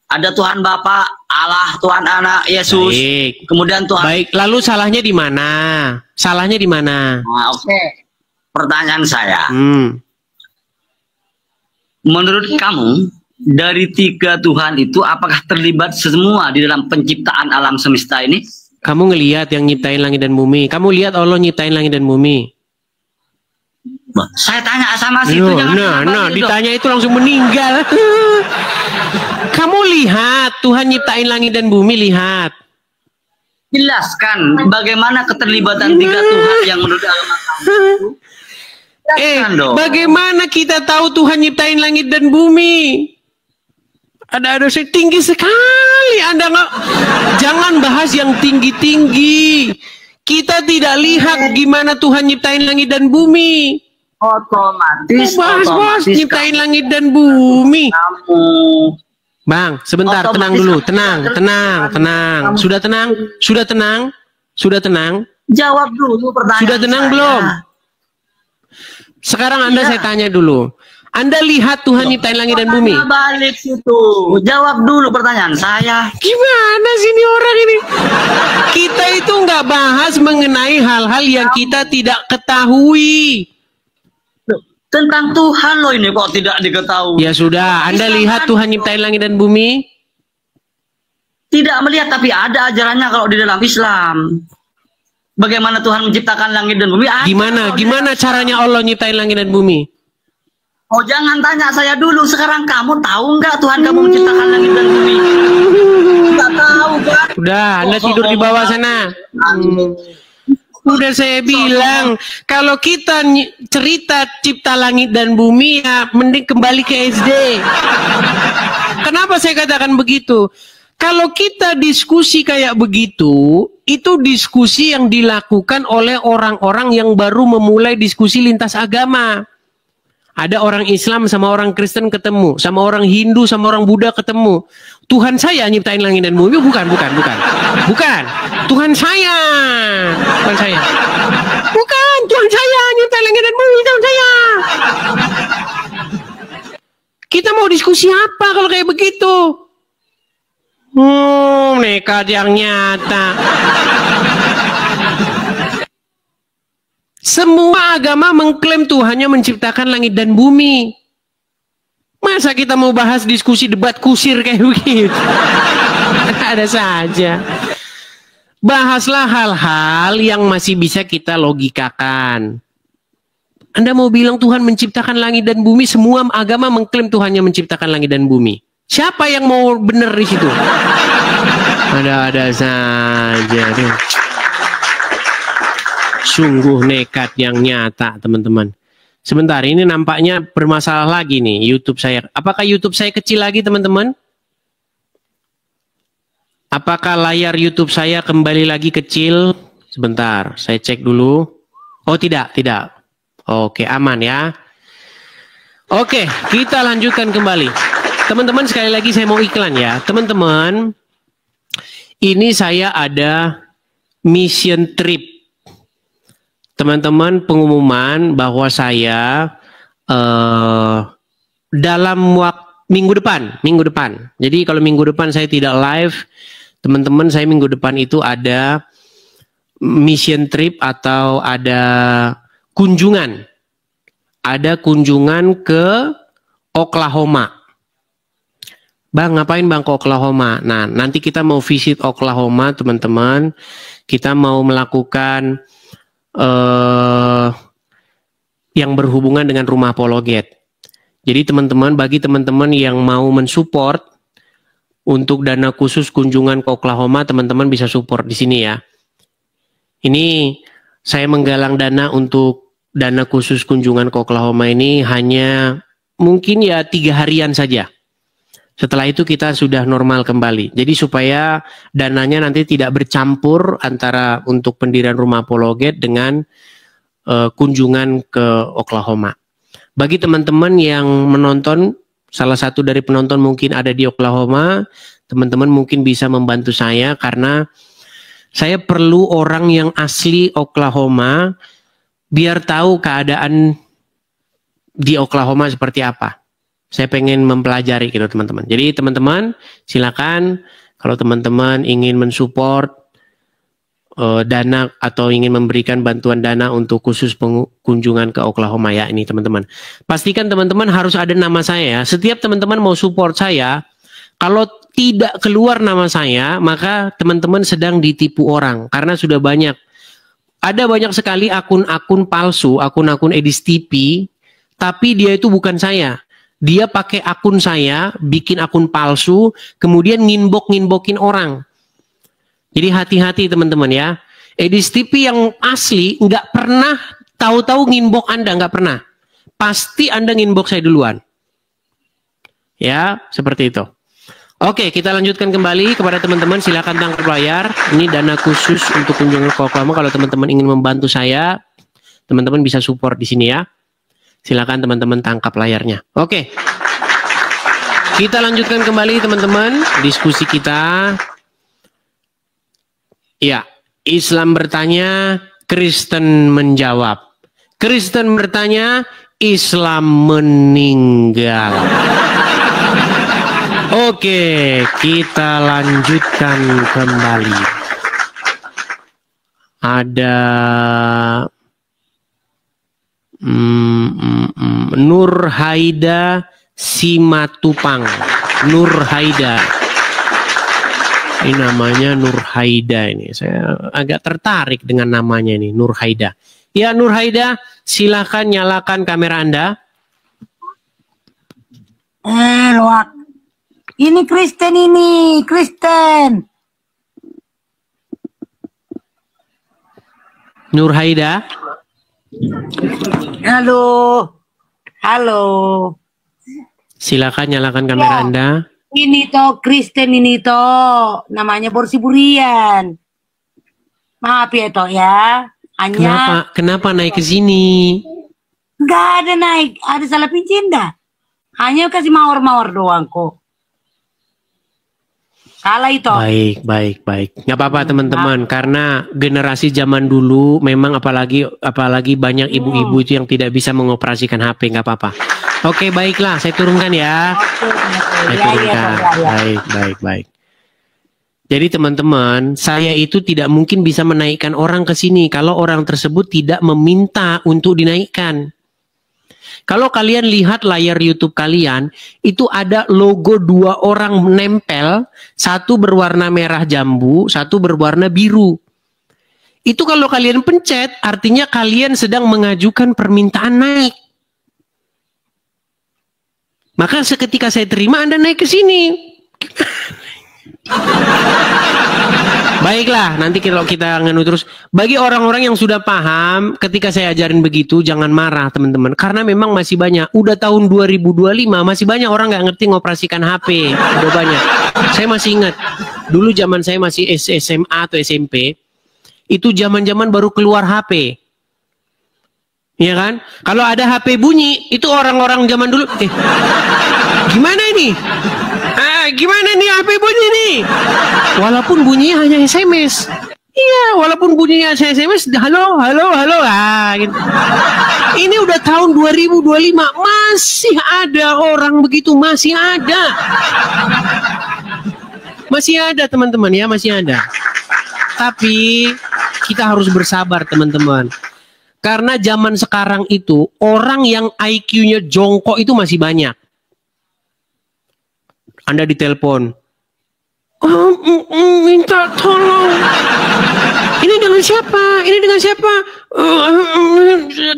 Ada Tuhan Bapa, Allah, Tuhan Anak, Yesus. Baik. Kemudian Tuhan. Baik, lalu salahnya di mana? Salahnya di mana? Nah, oke. Pertanyaan saya. Menurut kamu, dari 3 Tuhan itu apakah terlibat semua di dalam penciptaan alam semesta ini? Kamu ngelihat yang nyiptain langit dan bumi. Kamu lihat Allah nyiptain langit dan bumi. Saya tanya sama situ jangan ditanya itu langsung meninggal. Kamu lihat Tuhan nyiptain langit dan bumi, lihat. Jelaskan bagaimana keterlibatan 3 Tuhan yang menurut agama kamu. Bagaimana kita tahu Tuhan nyiptain langit dan bumi? Ada tinggi sekali. Anda nggak, jangan bahas yang tinggi-tinggi. Kita tidak lihat gimana Tuhan nyiptain langit dan bumi. Otomatis nyiptain langit dan bumi. Bang, sebentar, tenang dulu, tenang. Sudah tenang. Jawab dulu pertanyaan. Sudah tenang belum? Sekarang Anda saya tanya dulu. Anda lihat Tuhan nyiptain langit dan bumi? Balik situ. Jawab dulu pertanyaan saya. Gimana sih ini orang ini? Kita itu nggak bahas mengenai hal-hal yang kita tidak ketahui. Tentang Tuhan loh ini kok tidak diketahui. Ya sudah, Anda lihat Tuhan nyiptain langit dan bumi? Tidak melihat, tapi ada ajarannya kalau di dalam Islam. Bagaimana Tuhan menciptakan langit dan bumi? Gimana caranya Allah nyiptain langit dan bumi? Oh, jangan tanya saya dulu. Sekarang kamu tahu nggak Tuhan kamu menciptakan langit dan bumi? Nggak tahu kan? Udah, Anda tidur di bawah sana. Udah saya bilang, kalau kita cerita cipta langit dan bumi, ya mending kembali ke SD. Kenapa saya katakan begitu? Kalau kita diskusi kayak begitu, itu diskusi yang dilakukan oleh orang-orang yang baru memulai diskusi lintas agama. Ada orang Islam sama orang Kristen ketemu, sama orang Hindu sama orang Buddha ketemu. Tuhan saya nyiptain langit dan bumi? Bukan. Tuhan saya. Bukan, Tuhan saya nyiptain langit dan bumi, Tuhan saya. Kita mau diskusi apa kalau kayak begitu? Nekat yang nyata. Semua agama mengklaim Tuhannya menciptakan langit dan bumi. Masa kita mau bahas diskusi debat kusir kayak begitu? Ada saja. Bahaslah hal-hal yang masih bisa kita logikakan. Anda mau bilang Tuhan menciptakan langit dan bumi, semua agama mengklaim Tuhannya menciptakan langit dan bumi. Siapa yang mau benar di situ? Ada-ada saja. Sungguh nekat yang nyata, teman-teman. Sebentar, ini nampaknya bermasalah lagi nih YouTube saya. Apakah YouTube saya kecil lagi, teman-teman? Apakah layar YouTube saya kembali lagi kecil? Sebentar, saya cek dulu. Oh, tidak. Oke, aman ya. Oke, kita lanjutkan kembali. Teman-teman, sekali lagi saya mau iklan ya. Teman-teman, ini saya ada mission trip. Teman-teman, pengumuman bahwa saya dalam minggu depan. Jadi kalau minggu depan saya tidak live, teman-teman, saya minggu depan itu ada mission trip atau ada kunjungan. Ada kunjungan ke Oklahoma. Bang, ngapain Bang ke Oklahoma? Nah, nanti kita mau visit Oklahoma, teman-teman. Kita mau melakukan yang berhubungan dengan rumah apologet. Jadi teman-teman, bagi teman-teman yang mau mensupport untuk dana khusus kunjungan ke Oklahoma, teman-teman bisa support di sini ya. Ini saya menggalang dana untuk dana khusus kunjungan ke Oklahoma ini hanya mungkin ya 3 harian saja. Setelah itu kita sudah normal kembali. Jadi supaya dananya nanti tidak bercampur antara untuk pendirian rumah apologet dengan kunjungan ke Oklahoma. Bagi teman-teman yang menonton, salah satu dari penonton mungkin ada di Oklahoma, teman-teman mungkin bisa membantu saya karena saya perlu orang yang asli Oklahoma biar tahu keadaan di Oklahoma seperti apa. Saya pengen mempelajari gitu teman-teman. Jadi teman-teman silakan kalau teman-teman ingin mensupport dana atau ingin memberikan bantuan dana untuk khusus kunjungan ke Oklahoma ya ini teman-teman. Pastikan teman-teman harus ada nama saya ya. Setiap teman-teman mau support saya, kalau tidak keluar nama saya, maka teman-teman sedang ditipu orang karena sudah banyak. Ada banyak sekali akun-akun palsu, akun-akun Edis TV, tapi dia itu bukan saya. Dia pakai akun saya, bikin akun palsu, kemudian nginbokin orang. Jadi hati-hati teman-teman ya. Edis TV yang asli nggak pernah tahu-tahu nginbok Anda, nggak pernah. Pasti Anda nginbok saya duluan. Ya, seperti itu. Oke, kita lanjutkan kembali kepada teman-teman. Silakan tangkap layar. Ini dana khusus untuk kunjungan ke Oklahoma. Kalau teman-teman ingin membantu saya, teman-teman bisa support di sini ya. Silakan teman-teman tangkap layarnya. Oke. Kita lanjutkan kembali teman-teman diskusi kita. Ya, Islam bertanya, Kristen menjawab. Kristen bertanya, Islam meninggal. Oke, kita lanjutkan kembali. Ada Nur Haida Simatupang. Nur Haida. Ini namanya Nur Haida ini. Saya agak tertarik dengan namanya ini, Nur Haida. Ya, Nur Haida, silakan nyalakan kamera Anda. Loak. Ini Kristen ini, Kristen. Nur Haida. Halo. Halo. Silakan nyalakan kamera Anda. Ini toh Kristen ini toh namanya Borsi Burian. Maaf ya toh ya. Hanya Kenapa naik ke sini? Enggak ada naik, ada salah pincin dah. Hanya kasih mawar-mawar doang kok. Salah itu. Baik. Nggak apa-apa teman-teman, karena generasi zaman dulu memang apalagi banyak ibu-ibu itu yang tidak bisa mengoperasikan HP, nggak apa-apa. Oke, baiklah, saya turunkan ya. Saya turunkan. Baik. Jadi teman-teman, saya itu tidak mungkin bisa menaikkan orang ke sini kalau orang tersebut tidak meminta untuk dinaikkan. Kalau kalian lihat layar YouTube kalian, itu ada logo 2 orang menempel, satu berwarna merah jambu, satu berwarna biru. Itu kalau kalian pencet, artinya kalian sedang mengajukan permintaan naik. Maka seketika saya terima, Anda naik ke sini. Baiklah, nanti kalau kita nganu terus. Bagi orang-orang yang sudah paham, ketika saya ajarin begitu, jangan marah teman-teman. Karena memang masih banyak. Udah tahun 2025, masih banyak orang nggak ngerti ngoperasikan HP. Udah banyak. Saya masih ingat, dulu zaman saya masih SMA atau SMP, itu zaman-zaman baru keluar HP. Iya kan? Kalau ada HP bunyi, itu orang-orang zaman dulu, gimana ini? Gimana nih HP bunyi nih? Walaupun bunyinya hanya SMS. Iya, walaupun bunyinya SMS, halo, halo, halo. Gitu. Ini udah tahun 2025, masih ada orang begitu, masih ada. Masih ada teman-teman ya, masih ada. Tapi kita harus bersabar teman-teman. Karena zaman sekarang itu, orang yang IQ-nya jongkok itu masih banyak. Anda ditelepon, minta tolong. Ini dengan siapa? Ini dengan siapa?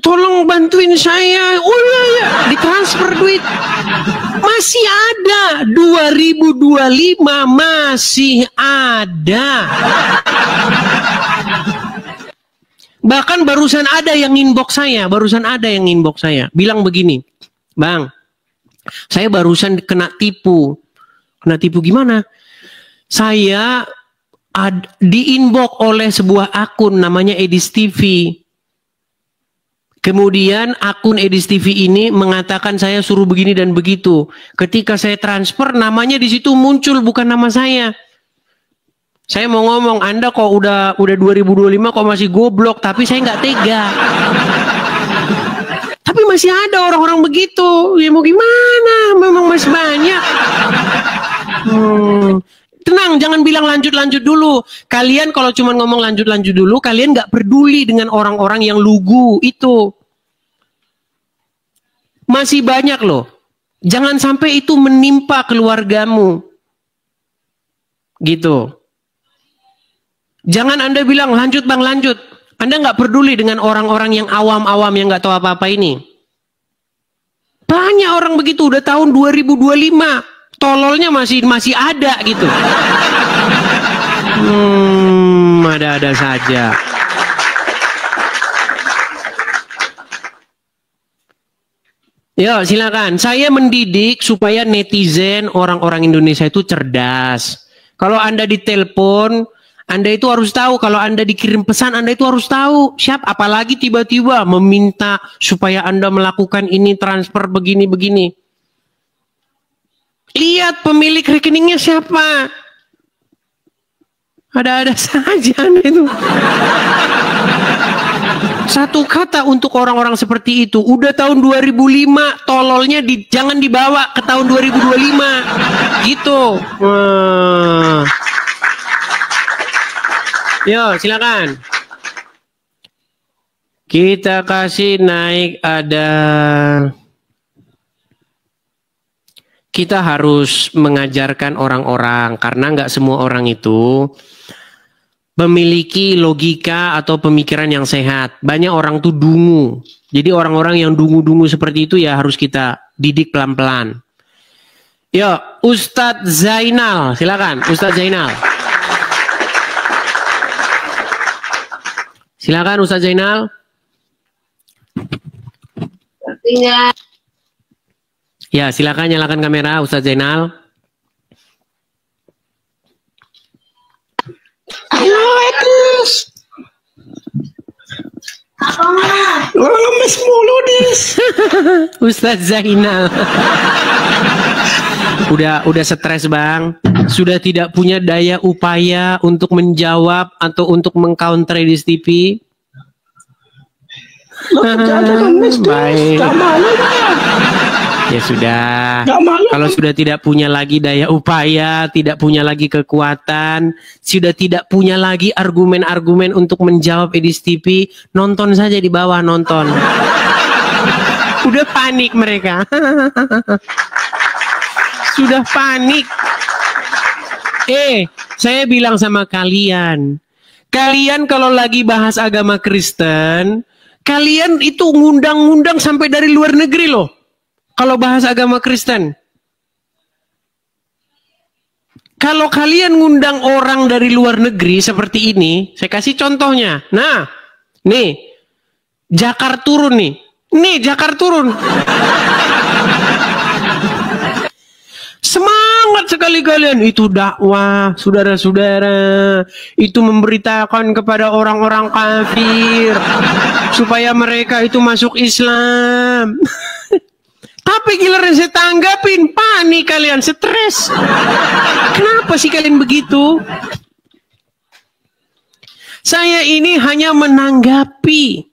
Tolong bantuin saya. Oh ya, ditransfer duit. Masih ada. 2025 masih ada. Bahkan barusan ada yang inbox saya, bilang begini, Bang, saya barusan kena tipu. Kena tipu gimana? Saya di-inbox oleh sebuah akun namanya Edis TV. Kemudian akun Edis TV ini mengatakan saya suruh begini dan begitu. Ketika saya transfer, namanya di situ muncul bukan nama saya. Saya mau ngomong, Anda kok udah 2025 kok masih goblok, tapi saya nggak tega. Tapi masih ada orang-orang begitu. Ya mau gimana? Memang masih banyak. Tenang, jangan bilang lanjut-lanjut dulu. Kalian kalau cuma ngomong lanjut-lanjut dulu, kalian nggak peduli dengan orang-orang yang lugu itu. Masih banyak loh. Jangan sampai itu menimpa keluargamu. Gitu. Jangan Anda bilang lanjut Bang, lanjut. Anda nggak peduli dengan orang-orang yang awam-awam yang nggak tahu apa-apa ini. Banyak orang begitu, udah tahun 2025. Tololnya masih ada gitu. Ada-ada saja. Yo, silakan. Saya mendidik supaya netizen orang-orang Indonesia itu cerdas. Kalau Anda ditelepon, Anda itu harus tahu. Kalau Anda dikirim pesan, Anda itu harus tahu. Siap, apalagi tiba-tiba meminta supaya Anda melakukan ini, transfer begini-begini. Lihat pemilik rekeningnya siapa. Ada-ada saja itu. Satu kata untuk orang-orang seperti itu. Udah tahun 2005, tololnya jangan dibawa ke tahun 2025. Gitu. Yo, silakan. Kita kasih naik ada. Kita harus mengajarkan orang-orang karena nggak semua orang itu memiliki logika atau pemikiran yang sehat. Banyak orang tuh dungu. Jadi orang-orang yang dungu-dungu seperti itu ya harus kita didik pelan-pelan. Yo, Ustadz Zainal, silakan, Ustadz Zainal. Silakan Ustadz Zainal. Tinggal. Ya, silakan nyalakan kamera Ustadz Zainal. Halo, Edis. Lemes mulu, Dis. Ustadz Zainal. Udah stres, Bang. Sudah tidak punya daya upaya untuk menjawab atau untuk meng-counter Edis TV. Baik. Ya sudah, kalau sudah tidak punya lagi daya upaya, tidak punya lagi kekuatan, sudah tidak punya lagi argumen-argumen untuk menjawab Edis TV, nonton saja di bawah, nonton. Udah panik mereka. Sudah panik. Saya bilang sama kalian, kalau lagi bahas agama Kristen, kalian itu ngundang-ngundang sampai dari luar negeri loh. Kalau bahas agama Kristen. Kalau kalian ngundang orang dari luar negeri seperti ini, saya kasih contohnya. Nah, nih, Jakar turun nih. Nih, Jakar turun. Semangat sekali kalian. Itu dakwah, saudara-saudara. Itu memberitakan kepada orang-orang kafir supaya mereka itu masuk Islam. Tapi giliran saya tanggapin, panik kalian, stres. Kenapa sih kalian begitu? Saya ini hanya menanggapi.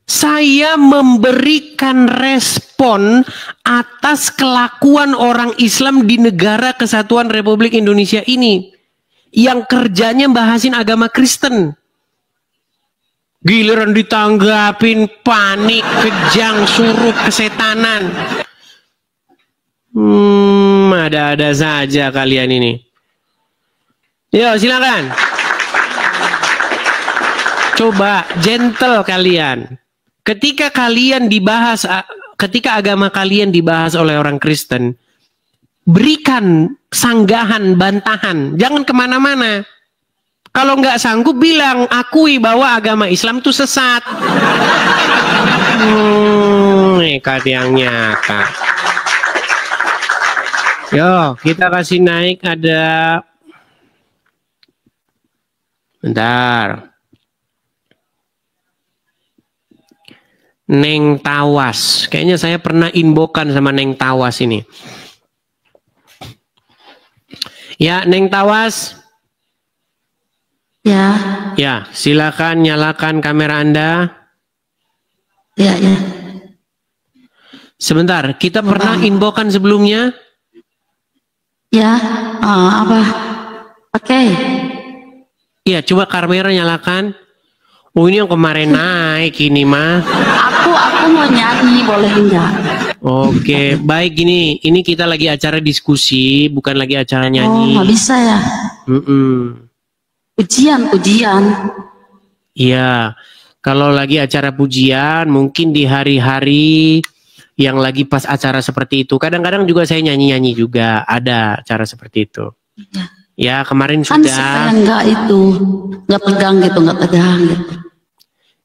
Saya memberikan respon atas kelakuan orang Islam di negara Kesatuan Republik Indonesia ini. Yang kerjanya bahasin agama Kristen. Giliran ditanggapin, panik, kejang, suruh, kesetanan. Ada-ada saja kalian ini. Yo, silakan. Coba, gentle kalian. Ketika agama kalian dibahas oleh orang Kristen, berikan sanggahan, bantahan, jangan kemana-mana. Kalau nggak sanggup bilang, akui bahwa agama Islam itu sesat. Nekat yang nyata. Yo, kita kasih naik ada. Bentar. Neng Tawas. Kayaknya saya pernah inbokan sama Neng Tawas ini. Ya, Neng Tawas. Ya. Ya, silakan nyalakan kamera Anda. Ya. Sebentar, kita pernah inbokan sebelumnya? Ya, apa? Oke. Iya, coba kamera nyalakan. Oh, ini yang kemarin naik ini mah. Aku mau nyanyi, boleh enggak? Oke, baik gini. Ini kita lagi acara diskusi, bukan lagi acara nyanyi. Oh, nggak bisa ya? Pujian. Iya, kalau lagi acara pujian, mungkin di hari-hari yang lagi pas acara seperti itu. Kadang-kadang juga saya nyanyi-nyanyi juga, ada acara seperti itu. Ya, kemarin Kan sudah. supaya nggak tegang gitu.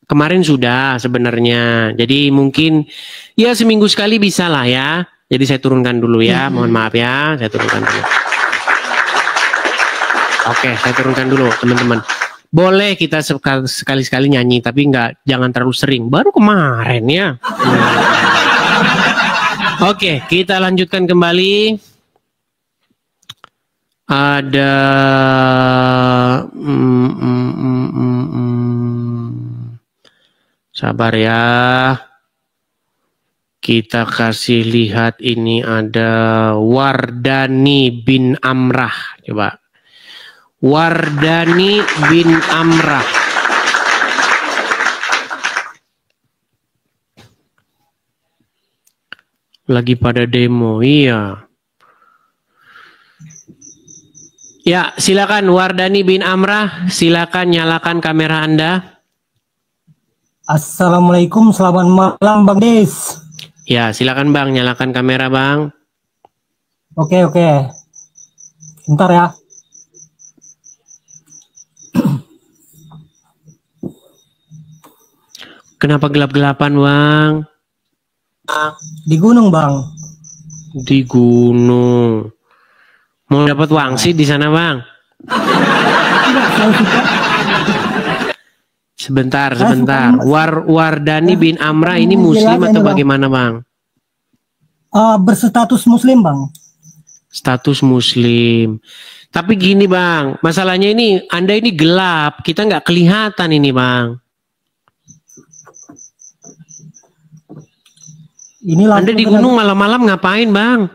Kemarin sudah sebenarnya. Jadi mungkin ya seminggu sekali bisa lah ya. Jadi saya turunkan dulu ya. Mohon maaf ya, saya turunkan dulu. Oke, saya turunkan dulu teman-teman. Boleh kita sekali-sekali nyanyi, tapi jangan terlalu sering. Baru kemarin ya. Oke, kita lanjutkan kembali. Ada sabar ya. Kita kasih lihat ini ada Wardani bin Amrah. Coba. Wardani bin Amrah. Lagi pada demo, iya. Ya, silakan Wardani bin Amrah, silakan nyalakan kamera Anda. Assalamualaikum, selamat malam Bang Des. Ya, silakan Bang, nyalakan kamera Bang. Oke. Bentar ya. Kenapa gelap-gelapan Bang? Di gunung Bang. Di gunung. Mau dapat wangsit di sana Bang? Sebentar. Wardani bin Amrah ini muslim atau bagaimana Bang? Berstatus muslim Bang. Status muslim. Tapi gini Bang, masalahnya ini Anda ini gelap, kita nggak kelihatan ini Bang. Anda di gunung malam-malam ngapain Bang?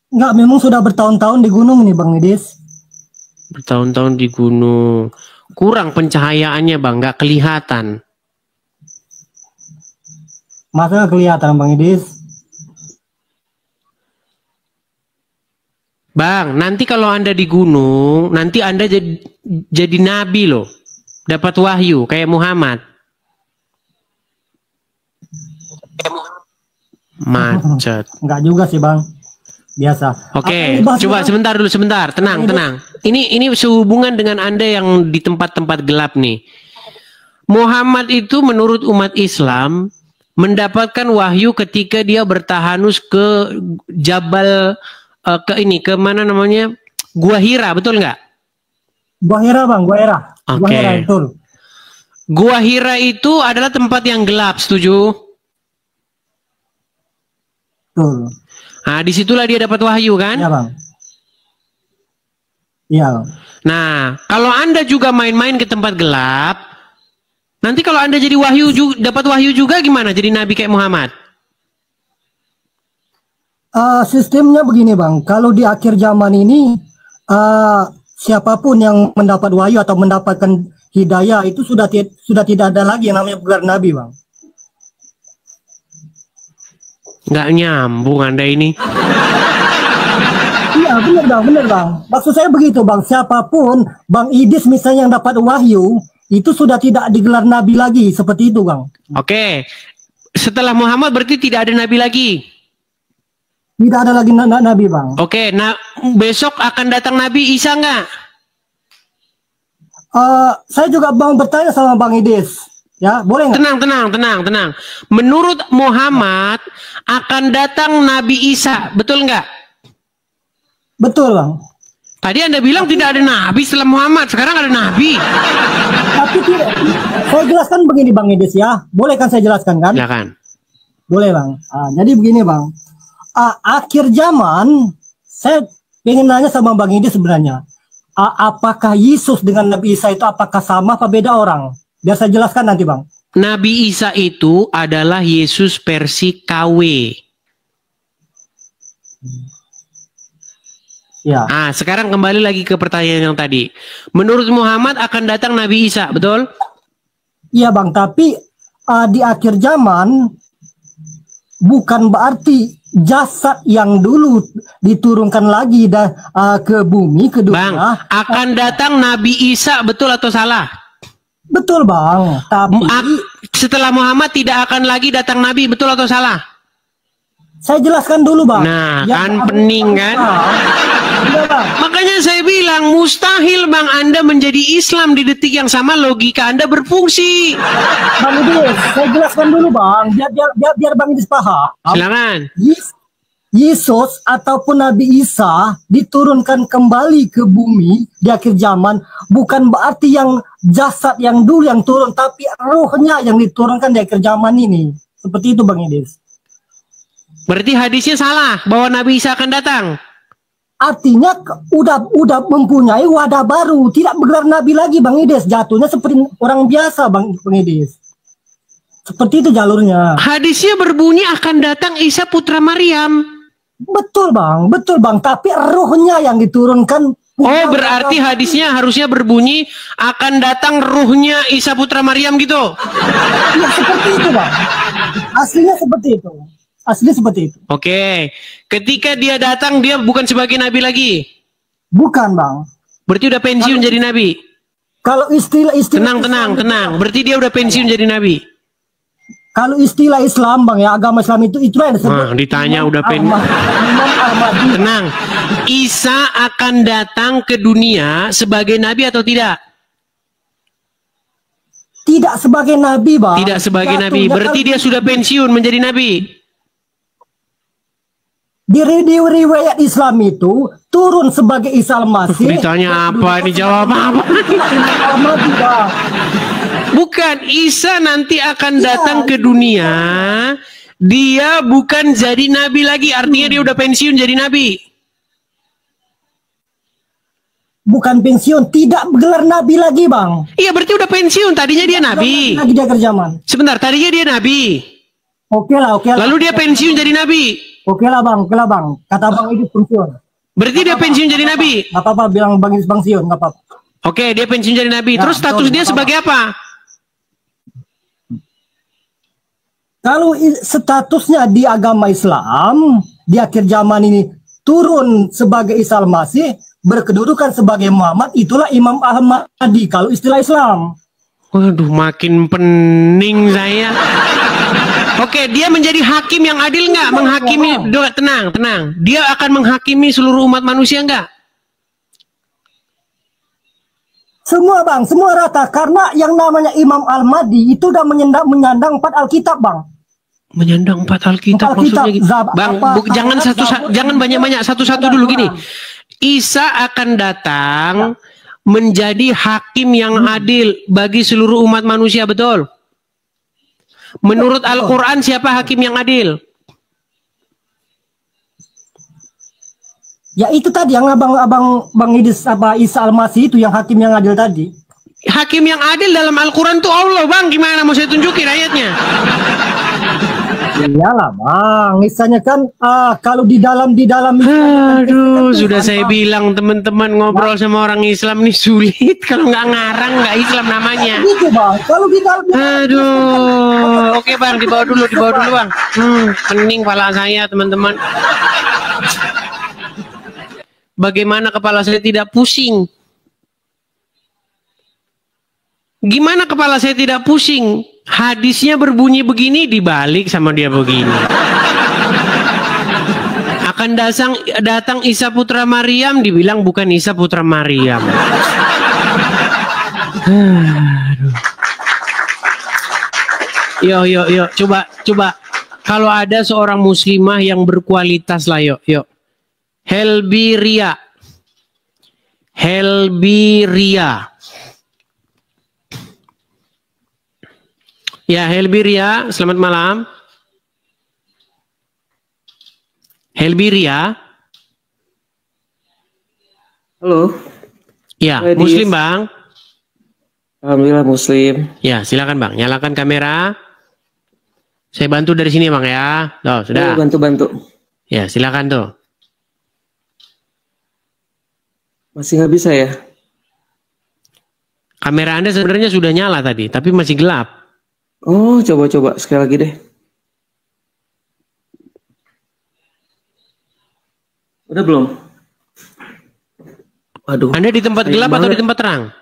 Enggak, memang sudah bertahun-tahun di gunung nih Bang Idis. Bertahun-tahun di gunung. Kurang pencahayaannya Bang, nggak kelihatan. Masa nggak kelihatan Bang Idis? Bang, nanti kalau Anda di gunung, nanti Anda jadi nabi loh. Dapat wahyu kayak Muhammad. Macet. Enggak juga sih Bang. Biasa. Oke, coba sebentar dulu, sebentar. Tenang, tenang. Ini sehubungan dengan Anda yang di tempat-tempat gelap nih. Muhammad itu menurut umat Islam mendapatkan wahyu ketika dia bertahanus ke Jabal ke mana namanya? Gua Hira, betul nggak? Gua Hira Bang, Gua Hira. Oke. Gua Hira, betul. Gua Hira itu adalah tempat yang gelap, setuju? Betul. Nah, disitulah dia dapat wahyu kan? Iya Bang. Iya. Nah, kalau Anda juga main-main ke tempat gelap, nanti kalau Anda jadi wahyu dapat wahyu juga gimana? Jadi nabi kayak Muhammad? Sistemnya begini Bang, kalau di akhir zaman ini siapapun yang mendapat wahyu atau mendapatkan hidayah itu sudah tidak ada lagi yang namanya gelar nabi Bang. Nggak nyambung Anda ini. Iya benar bang. Maksud saya begitu Bang, siapapun Bang Idis misalnya yang dapat wahyu itu sudah tidak digelar nabi lagi, seperti itu Bang. Oke, setelah Muhammad berarti tidak ada nabi lagi. Tidak ada lagi nabi Bang. Oke, nah besok akan datang Nabi Isa nggak? Saya juga Bang bertanya sama Bang Idis. Ya, boleh nggak? Tenang. Menurut Muhammad akan datang Nabi Isa, betul nggak? Betul Bang. Tadi Anda bilang tidak ada nabi setelah Muhammad, sekarang ada nabi. Tapi tidak. Saya jelaskan begini Bang Idis ya. Boleh kan saya jelaskan kan? Silakan. Boleh Bang. Jadi begini Bang. Akhir zaman, saya ingin nanya sama Bang Idis sebenarnya. Apakah Yesus dengan Nabi Isa itu apakah sama apa beda orang? Biar saya jelaskan nanti Bang. Nabi Isa itu adalah Yesus versi KW. Ya. Sekarang kembali lagi ke pertanyaan yang tadi. Menurut Muhammad akan datang Nabi Isa, betul? Iya Bang, tapi di akhir zaman bukan berarti jasad yang dulu diturunkan lagi ke bumi, ke dunia. Bang, akan datang Nabi Isa, betul atau salah? Betul Bang, tapi setelah Muhammad tidak akan lagi datang Nabi, betul atau salah? Saya jelaskan dulu Bang. Nah, kan pening kan? Makanya saya bilang mustahil Bang Anda menjadi Islam di detik yang sama, logika Anda berfungsi. Bang Idis, saya jelaskan dulu Bang, biar Bang Idis paham. Silakan. Yesus ataupun Nabi Isa diturunkan kembali ke bumi di akhir zaman bukan berarti yang jasad yang dulu yang turun, tapi rohnya yang diturunkan di akhir zaman ini. Seperti itu Bang Idis. Berarti hadisnya salah bahwa Nabi Isa akan datang. Artinya udah mempunyai wadah baru, tidak bergelar nabi lagi Bang Idis, jatuhnya seperti orang biasa Bang Idis. Seperti itu jalurnya. Hadisnya berbunyi akan datang Isa putra Maryam. Betul Bang, tapi rohnya yang diturunkan. Oh, berarti hadisnya harusnya berbunyi akan datang ruhnya Isa putra Maryam gitu. Ya, seperti itu Bang. Aslinya seperti itu. Oke. Ketika dia datang dia bukan sebagai nabi lagi. Bukan Bang. Berarti udah pensiun jadi nabi. Kalau istilah tenang. Berarti dia udah pensiun jadi nabi. Kalau istilah Islam Bang ya, agama Islam itu yang disebut. Ditanya udah pensiun. Tenang. Isa akan datang ke dunia sebagai nabi atau tidak? Tidak sebagai nabi Bang. Tidak sebagai nabi. Berarti dia sudah pensiun menjadi nabi. Di riwayat Islam itu turun sebagai Isa Al-Masih. Ditanya apa? Dijawab apa? Bukan, Isa nanti akan datang ke dunia. Dia bukan jadi nabi lagi. Artinya dia udah pensiun jadi nabi. Bukan pensiun, tidak bergelar nabi lagi Bang. Iya, berarti udah pensiun. Tadinya dia nabi. Lagi di akhir zaman. Sebentar, tadinya dia nabi. Oke lah. Lalu dia pensiun jadi nabi. Oke lah bang. Kata Bang Idis pensiun. Berarti dia pensiun jadi nabi? Gak apa-apa, bilang Bang Idis pensiun, gak apa-apa. Oke, dia pensiun jadi nabi. Terus status dia sebagai apa? Kalau statusnya di agama Islam di akhir zaman ini turun sebagai Isa Al-Masih, berkedudukan sebagai Muhammad, itulah Imam Al-Mahdi kalau istilah Islam. Waduh, makin pening saya. Oke, dia menjadi hakim yang adil nggak? Menghakimi, tenang, tenang. Dia akan menghakimi seluruh umat manusia nggak? Semua bang, semua rata. Karena yang namanya Imam Al-Mahdi itu udah menyandang 4 Alkitab bang. Menyandang 4 Alkitab maksudnya gitu. Bang, jangan banyak-banyak, satu-satu dulu gini. Isa akan datang menjadi hakim yang adil bagi seluruh umat manusia, betul? Menurut Al-Quran siapa hakim yang adil? Ya itu tadi yang Bang Idris Isa Al-Masih itu yang hakim yang adil tadi. Hakim yang adil dalam Al-Quran tuh Allah bang, gimana mau saya tunjukin ayatnya? Iyalah bang, misalnya kan kalau di dalam aduh, sudah saya bilang teman-teman ngobrol sama orang Islam nih sulit kalau nggak ngarang nggak Islam namanya. Gitu bang, kalau di dalam aduh, oke bang, dibawa dulu bang. Pening kepala saya teman-teman. Bagaimana kepala saya tidak pusing? Gimana kepala saya tidak pusing? Hadisnya berbunyi begini, dibalik sama dia begini. Akan datang Isa putra Maryam, dibilang bukan Isa putra Maryam. Yuk, coba. Kalau ada seorang muslimah yang berkualitas lah, yuk. Helbi Ria. Ya, Helbi Ria, selamat malam. Helbi Ria. Halo. Ya, Muslim bang. Alhamdulillah Muslim. Ya, silakan bang, nyalakan kamera. Saya bantu dari sini bang ya. Tuh, sudah. Bantu. Ya, silakan tuh. Masih nggak bisa ya? Kamera Anda sebenarnya sudah nyala tadi, tapi masih gelap. Oh, coba sekali lagi deh. Udah belum? Waduh. Anda di tempat gelap atau di tempat terang?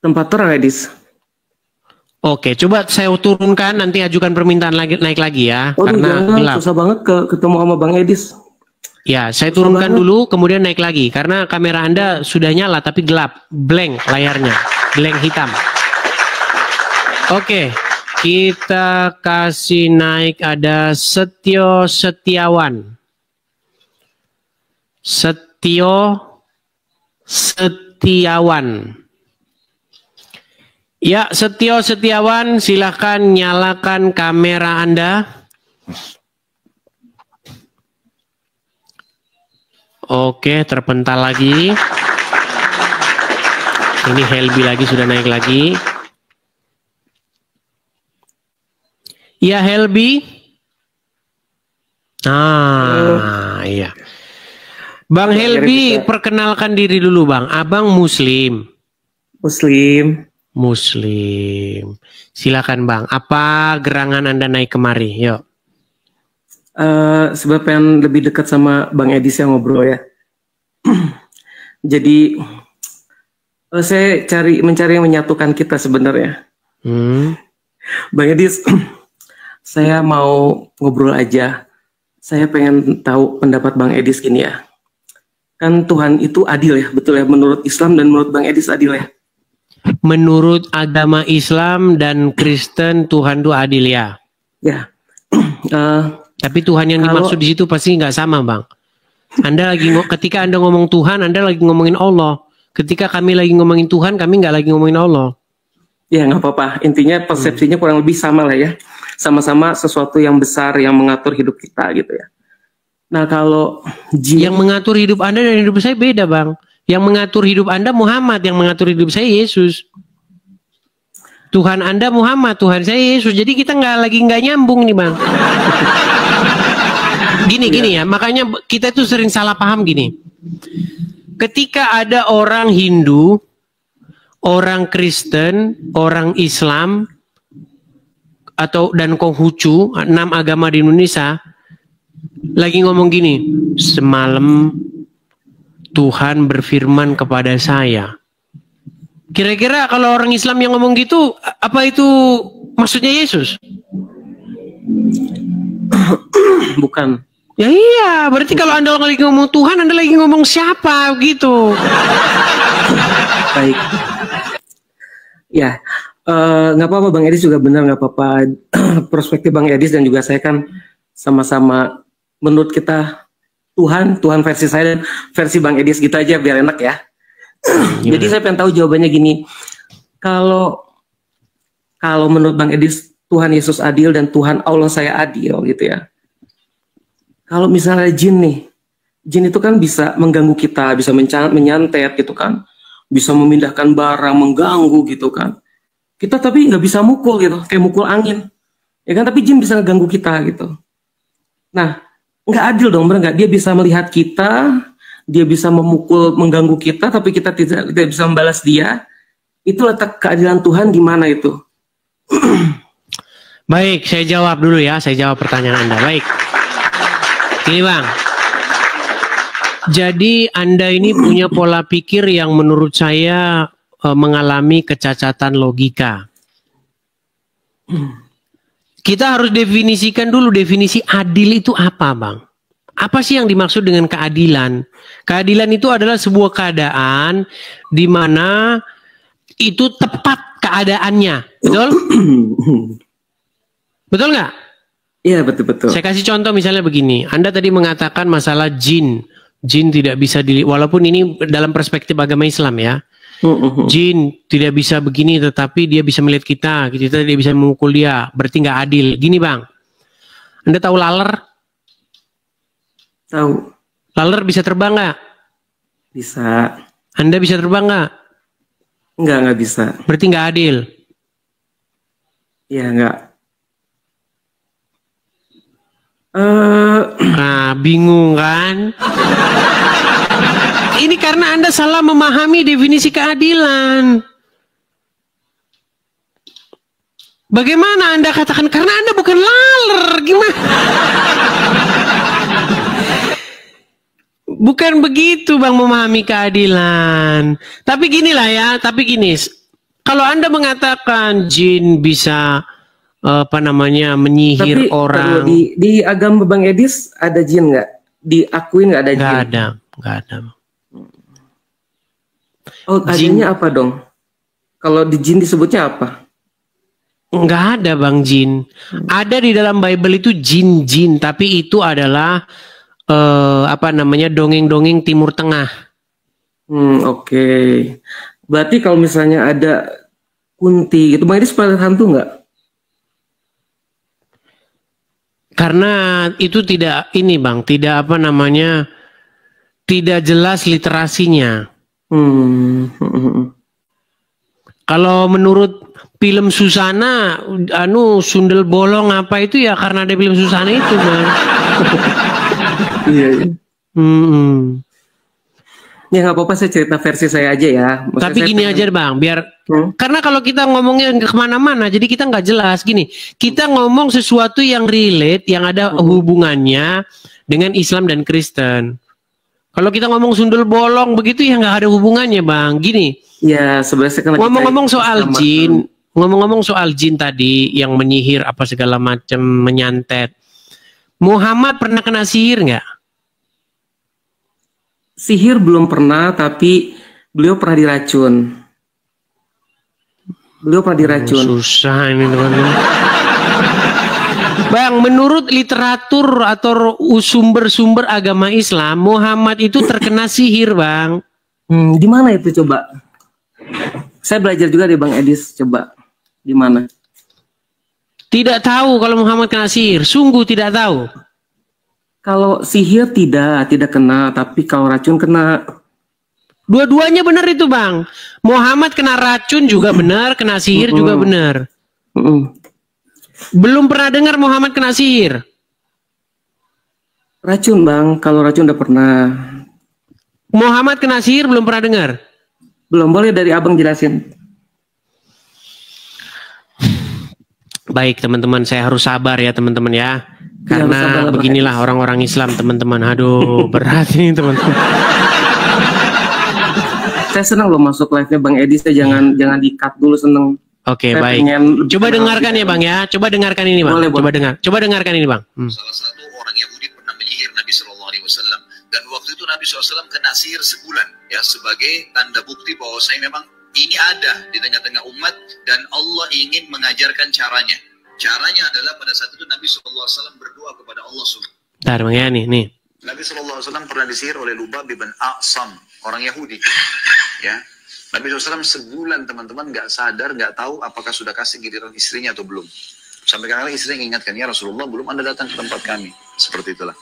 Tempat terang, Edis. Oke, coba saya turunkan, nanti ajukan permintaan naik lagi ya. Karena gelap. Susah banget ketemu sama Bang Edis. Ya, saya turunkan dulu, kemudian naik lagi. Karena kamera Anda sudah nyala, tapi gelap. Blank layarnya. Blank hitam. Oke, kita kasih naik ada Setio Setiawan. Ya, Setio Setiawan, silahkan nyalakan kamera Anda. Oke, terpental lagi. Ini Helbi lagi, sudah naik lagi. Ya, Helbi. Iya. Bang Helbi, perkenalkan diri dulu bang. Abang Muslim. Muslim. Silakan bang. Apa gerangan Anda naik kemari? Yuk. Sebab pengen lebih dekat sama Bang Edis yang ngobrol ya. Jadi saya mencari yang menyatukan kita sebenarnya. Bang Edis, saya mau ngobrol aja. Saya pengen tahu pendapat Bang Edis gini ya. Kan Tuhan itu adil ya, betul ya? Menurut Islam dan menurut Bang Edis adil ya? Menurut agama Islam dan Kristen, Tuhan itu adil ya? Ya. Tapi Tuhan yang dimaksud di situ pasti nggak sama bang. Ketika Anda ngomong Tuhan, Anda lagi ngomongin Allah. Ketika kami lagi ngomongin Tuhan, kami nggak lagi ngomongin Allah. Ya nggak apa-apa. Intinya persepsinya kurang lebih sama lah ya. Sama-sama sesuatu yang besar yang mengatur hidup kita gitu ya. Nah kalau yang mengatur hidup Anda dan hidup saya beda bang. Yang mengatur hidup Anda Muhammad, yang mengatur hidup saya Yesus. Tuhan Anda Muhammad, Tuhan saya Yesus. Jadi kita nggak nyambung nih bang. Gini ya, makanya kita tuh sering salah paham gini. Ketika ada orang Hindu, orang Kristen, orang Islam, dan Konghucu, 6 agama di Indonesia, lagi ngomong gini, semalam Tuhan berfirman kepada saya. Kira-kira kalau orang Islam yang ngomong gitu, apa itu maksudnya Yesus? Bukan. Ya iya, berarti kalau Anda lagi ngomong Tuhan, Anda lagi ngomong siapa gitu. Baik. Ya, nggak apa-apa Bang Edis juga benar, nggak apa-apa. Perspektif Bang Edis dan juga saya kan sama-sama menurut kita Tuhan versi saya dan versi Bang Edis gitu aja biar enak ya. Jadi saya pengen tahu jawabannya gini. Kalau menurut Bang Edis Tuhan Yesus adil dan Tuhan Allah saya adil gitu ya. Kalau misalnya jin itu kan bisa mengganggu kita, bisa menyantet gitu kan, bisa memindahkan barang, mengganggu gitu kan. Kita tapi nggak bisa mukul gitu, kayak mukul angin, ya kan? Tapi jin bisa mengganggu kita gitu. Nah, nggak adil dong, bener nggak? Dia bisa melihat kita, dia bisa memukul, mengganggu kita, tapi kita tidak bisa membalas dia. Itu letak keadilan Tuhan di mana itu? Baik, saya jawab dulu ya. Saya jawab pertanyaan Anda. Baik. Ini Bang. Jadi Anda ini punya pola pikir yang menurut saya mengalami kecacatan logika. Kita harus definisikan dulu definisi adil itu apa, Bang? Apa sih yang dimaksud dengan keadilan? Keadilan itu adalah sebuah keadaan di mana itu tepat keadaannya, betul? Betul nggak? Iya, betul-betul. Saya kasih contoh misalnya begini. Anda tadi mengatakan masalah jin. Jin tidak bisa walaupun ini dalam perspektif agama Islam ya. Jin tidak bisa begini, tetapi dia bisa melihat kita tidak bisa memukul dia. Berarti nggak adil. Gini Bang, Anda tahu laler? Tahu. Laler bisa terbang nggak? Bisa. Anda bisa terbang nggak? Nggak bisa. Berarti nggak adil. Iya, nggak. Nah, bingung kan? Ini karena Anda salah memahami definisi keadilan. Bagaimana Anda katakan karena Anda bukan laler? Gimana? Bukan begitu Bang memahami keadilan. Tapi ginilah ya, kalau Anda mengatakan jin bisa menyihir orang. Di agama Bang Edis ada jin nggak? Diakuin nggak ada jin? Nggak ada. Oh, adanya apa dong? Kalau di jin disebutnya apa? Nggak ada Bang jin. Ada di dalam Bible itu jin-jin, tapi itu adalah dongeng-dongeng Timur Tengah. Oke. Berarti kalau misalnya ada kunti, itu Bang Edis pernah hantu nggak? Karena itu tidak tidak jelas literasinya. Kalau menurut film Susana, sundel bolong apa itu ya karena ada film Susana itu, Bang. Iya. Ya nggak apa-apa, saya cerita versi saya aja ya. Maksudnya tapi gini aja Bang, biar karena kalau kita ngomongnya kemana-mana, jadi kita nggak jelas. Gini, kita ngomong sesuatu yang relate, yang ada hubungannya dengan Islam dan Kristen. Kalau kita ngomong sundel bolong begitu ya nggak ada hubungannya Bang. Gini. Ya sebenarnya ngomong-ngomong soal jin tadi yang menyihir apa segala macam, menyantet. Muhammad pernah kena sihir nggak? Sihir belum pernah, tapi beliau pernah diracun. Susah ini teman-teman. Bang, menurut literatur atau sumber-sumber agama Islam, Muhammad itu terkena sihir, Bang. Di mana itu coba? Saya belajar juga dari Bang Edis, coba. Di mana? Tidak tahu kalau Muhammad kena sihir, sungguh tidak tahu. Kalau sihir tidak kena, tapi kalau racun kena. Dua-duanya benar itu Bang. Muhammad kena racun juga benar, kena sihir juga benar. Belum pernah dengar Muhammad kena sihir. Racun Bang, kalau racun udah pernah. Muhammad kena sihir belum pernah dengar? Belum, boleh dari Abang jelasin. Baik teman-teman, saya harus sabar ya teman-teman ya. Karena beginilah orang-orang Islam teman-teman. Aduh, berat ini teman-teman. Saya senang loh masuk live-nya Bang Edi. Saya jangan di-cut dulu, seneng. Oke, baik. Coba dengarkan ya Bang ya. Coba dengarkan ini Bang. Coba dengarkan ini Bang. Salah satu orang Yahudi pernah menyihir Nabi Shallallahu Alaihi Wasallam, dan waktu itu Nabi SAW kena sihir sebulan ya, sebagai tanda bukti bahwa saya memang ini ada di tengah-tengah umat dan Allah ingin mengajarkan caranya. Caranya adalah pada saat itu Nabi SAW berdoa kepada Allah SWT. Bentar Bang ya, nih. Nabi SAW pernah disihir oleh Lubab bin A'sam, orang Yahudi. Ya, Nabi SAW sebulan teman-teman nggak sadar, nggak tahu apakah sudah kasih giliran istrinya atau belum. Sampai kadang-kadang istri ingatkan, ya Rasulullah belum Anda datang ke tempat kami. Seperti itulah.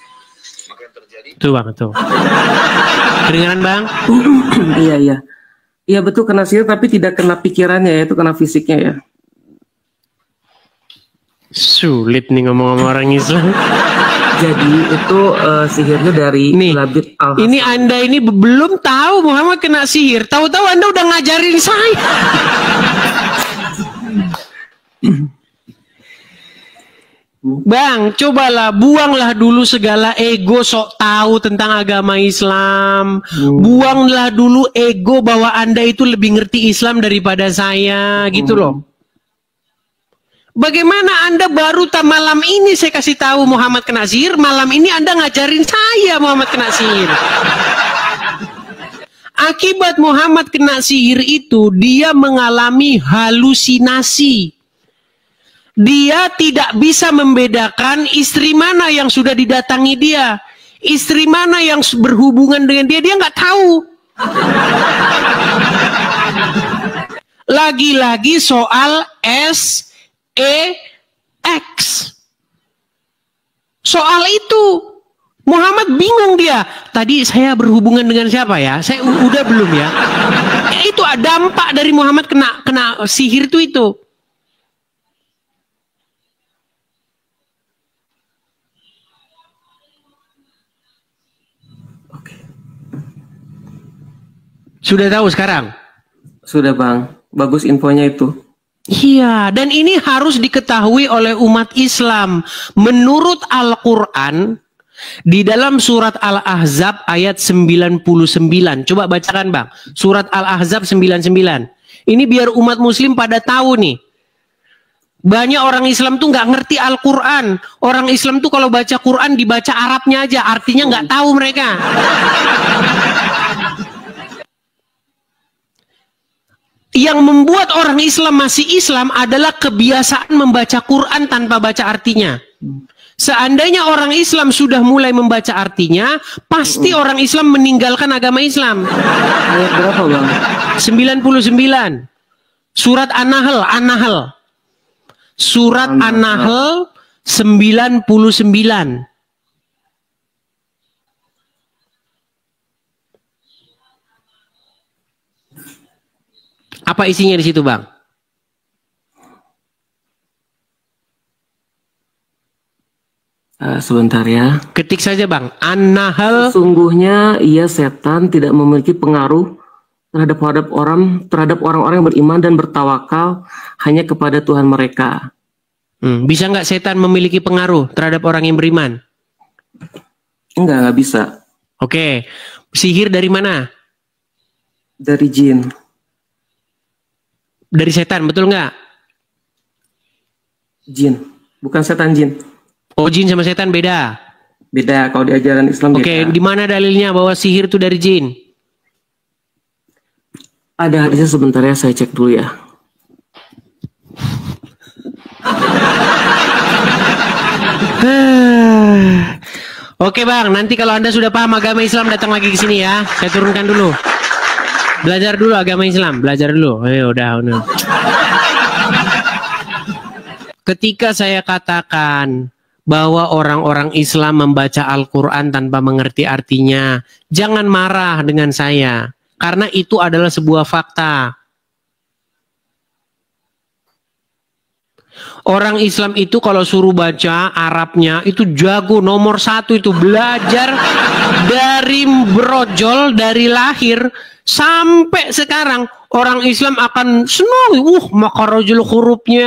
Maka yang terjadi. Tuh Bang, tuh. Kedengaran Bang? Iya. Iya betul, kena sihir tapi tidak kena pikirannya ya, itu kena fisiknya ya. Sulit nih ngomong-ngomong orang Islam. Jadi itu sihirnya dari Labid Al-Hasan. Ini Anda ini belum tahu Muhammad kena sihir. Tahu-tahu Anda udah ngajarin saya. Bang, cobalah buanglah dulu segala ego sok tahu tentang agama Islam. Buanglah dulu ego bahwa Anda itu lebih ngerti Islam daripada saya, gitu loh. Bagaimana Anda baru malam ini saya kasih tahu Muhammad kena sihir, malam ini Anda ngajarin saya Muhammad kena sihir. Akibat Muhammad kena sihir itu, dia mengalami halusinasi. Dia tidak bisa membedakan istri mana yang sudah didatangi dia, istri mana yang berhubungan dengan dia nggak tahu. Lagi-lagi soal SEX. Soal itu Muhammad bingung dia. Tadi saya berhubungan dengan siapa ya? Saya udah belum ya? Itu dampak dari Muhammad kena sihir itu. Sudah tahu sekarang? Sudah Bang, bagus infonya itu. Iya, dan ini harus diketahui oleh umat Islam. Menurut Al-Quran, di dalam surat Al-Ahzab ayat 99. Coba bacakan Bang, surat Al-Ahzab 99. Ini biar umat muslim pada tahu nih. Banyak orang Islam tuh nggak ngerti Al-Quran. Orang Islam tuh kalau baca Quran dibaca Arabnya aja, artinya nggak tahu mereka. Yang membuat orang Islam masih Islam adalah kebiasaan membaca Quran tanpa baca artinya. Seandainya orang Islam sudah mulai membaca artinya, pasti orang Islam meninggalkan agama Islam. Ayat berapa Bang? 99. Surat An-Nahl. Surat An-Nahl 99. Apa isinya di situ, Bang? Sebentar ya. Ketik saja, Bang. An-Nahl. Sesungguhnya ia setan tidak memiliki pengaruh terhadap orang-orang yang beriman dan bertawakal hanya kepada Tuhan mereka. Bisa nggak setan memiliki pengaruh terhadap orang yang beriman? Nggak bisa. Oke. Sihir dari mana? Dari jin. Dari setan, betul nggak? Jin, bukan setan, jin. Oh, jin sama setan beda? Beda, kalau di ajaran Islam beda. Oke, di mana dalilnya bahwa sihir itu dari jin? Ada hadisnya, sebentar ya, saya cek dulu ya. Oke Bang, nanti kalau Anda sudah paham agama Islam datang lagi ke sini ya. Saya turunkan dulu. Belajar dulu agama Islam, belajar dulu. Udah. Ketika saya katakan bahwa orang-orang Islam membaca Al-Quran tanpa mengerti artinya, jangan marah dengan saya, karena itu adalah sebuah fakta. Orang Islam itu kalau suruh baca Arabnya itu jago, nomor 1 itu belajar dari brojol, dari lahir sampai sekarang orang Islam akan senang, makarajul hurufnya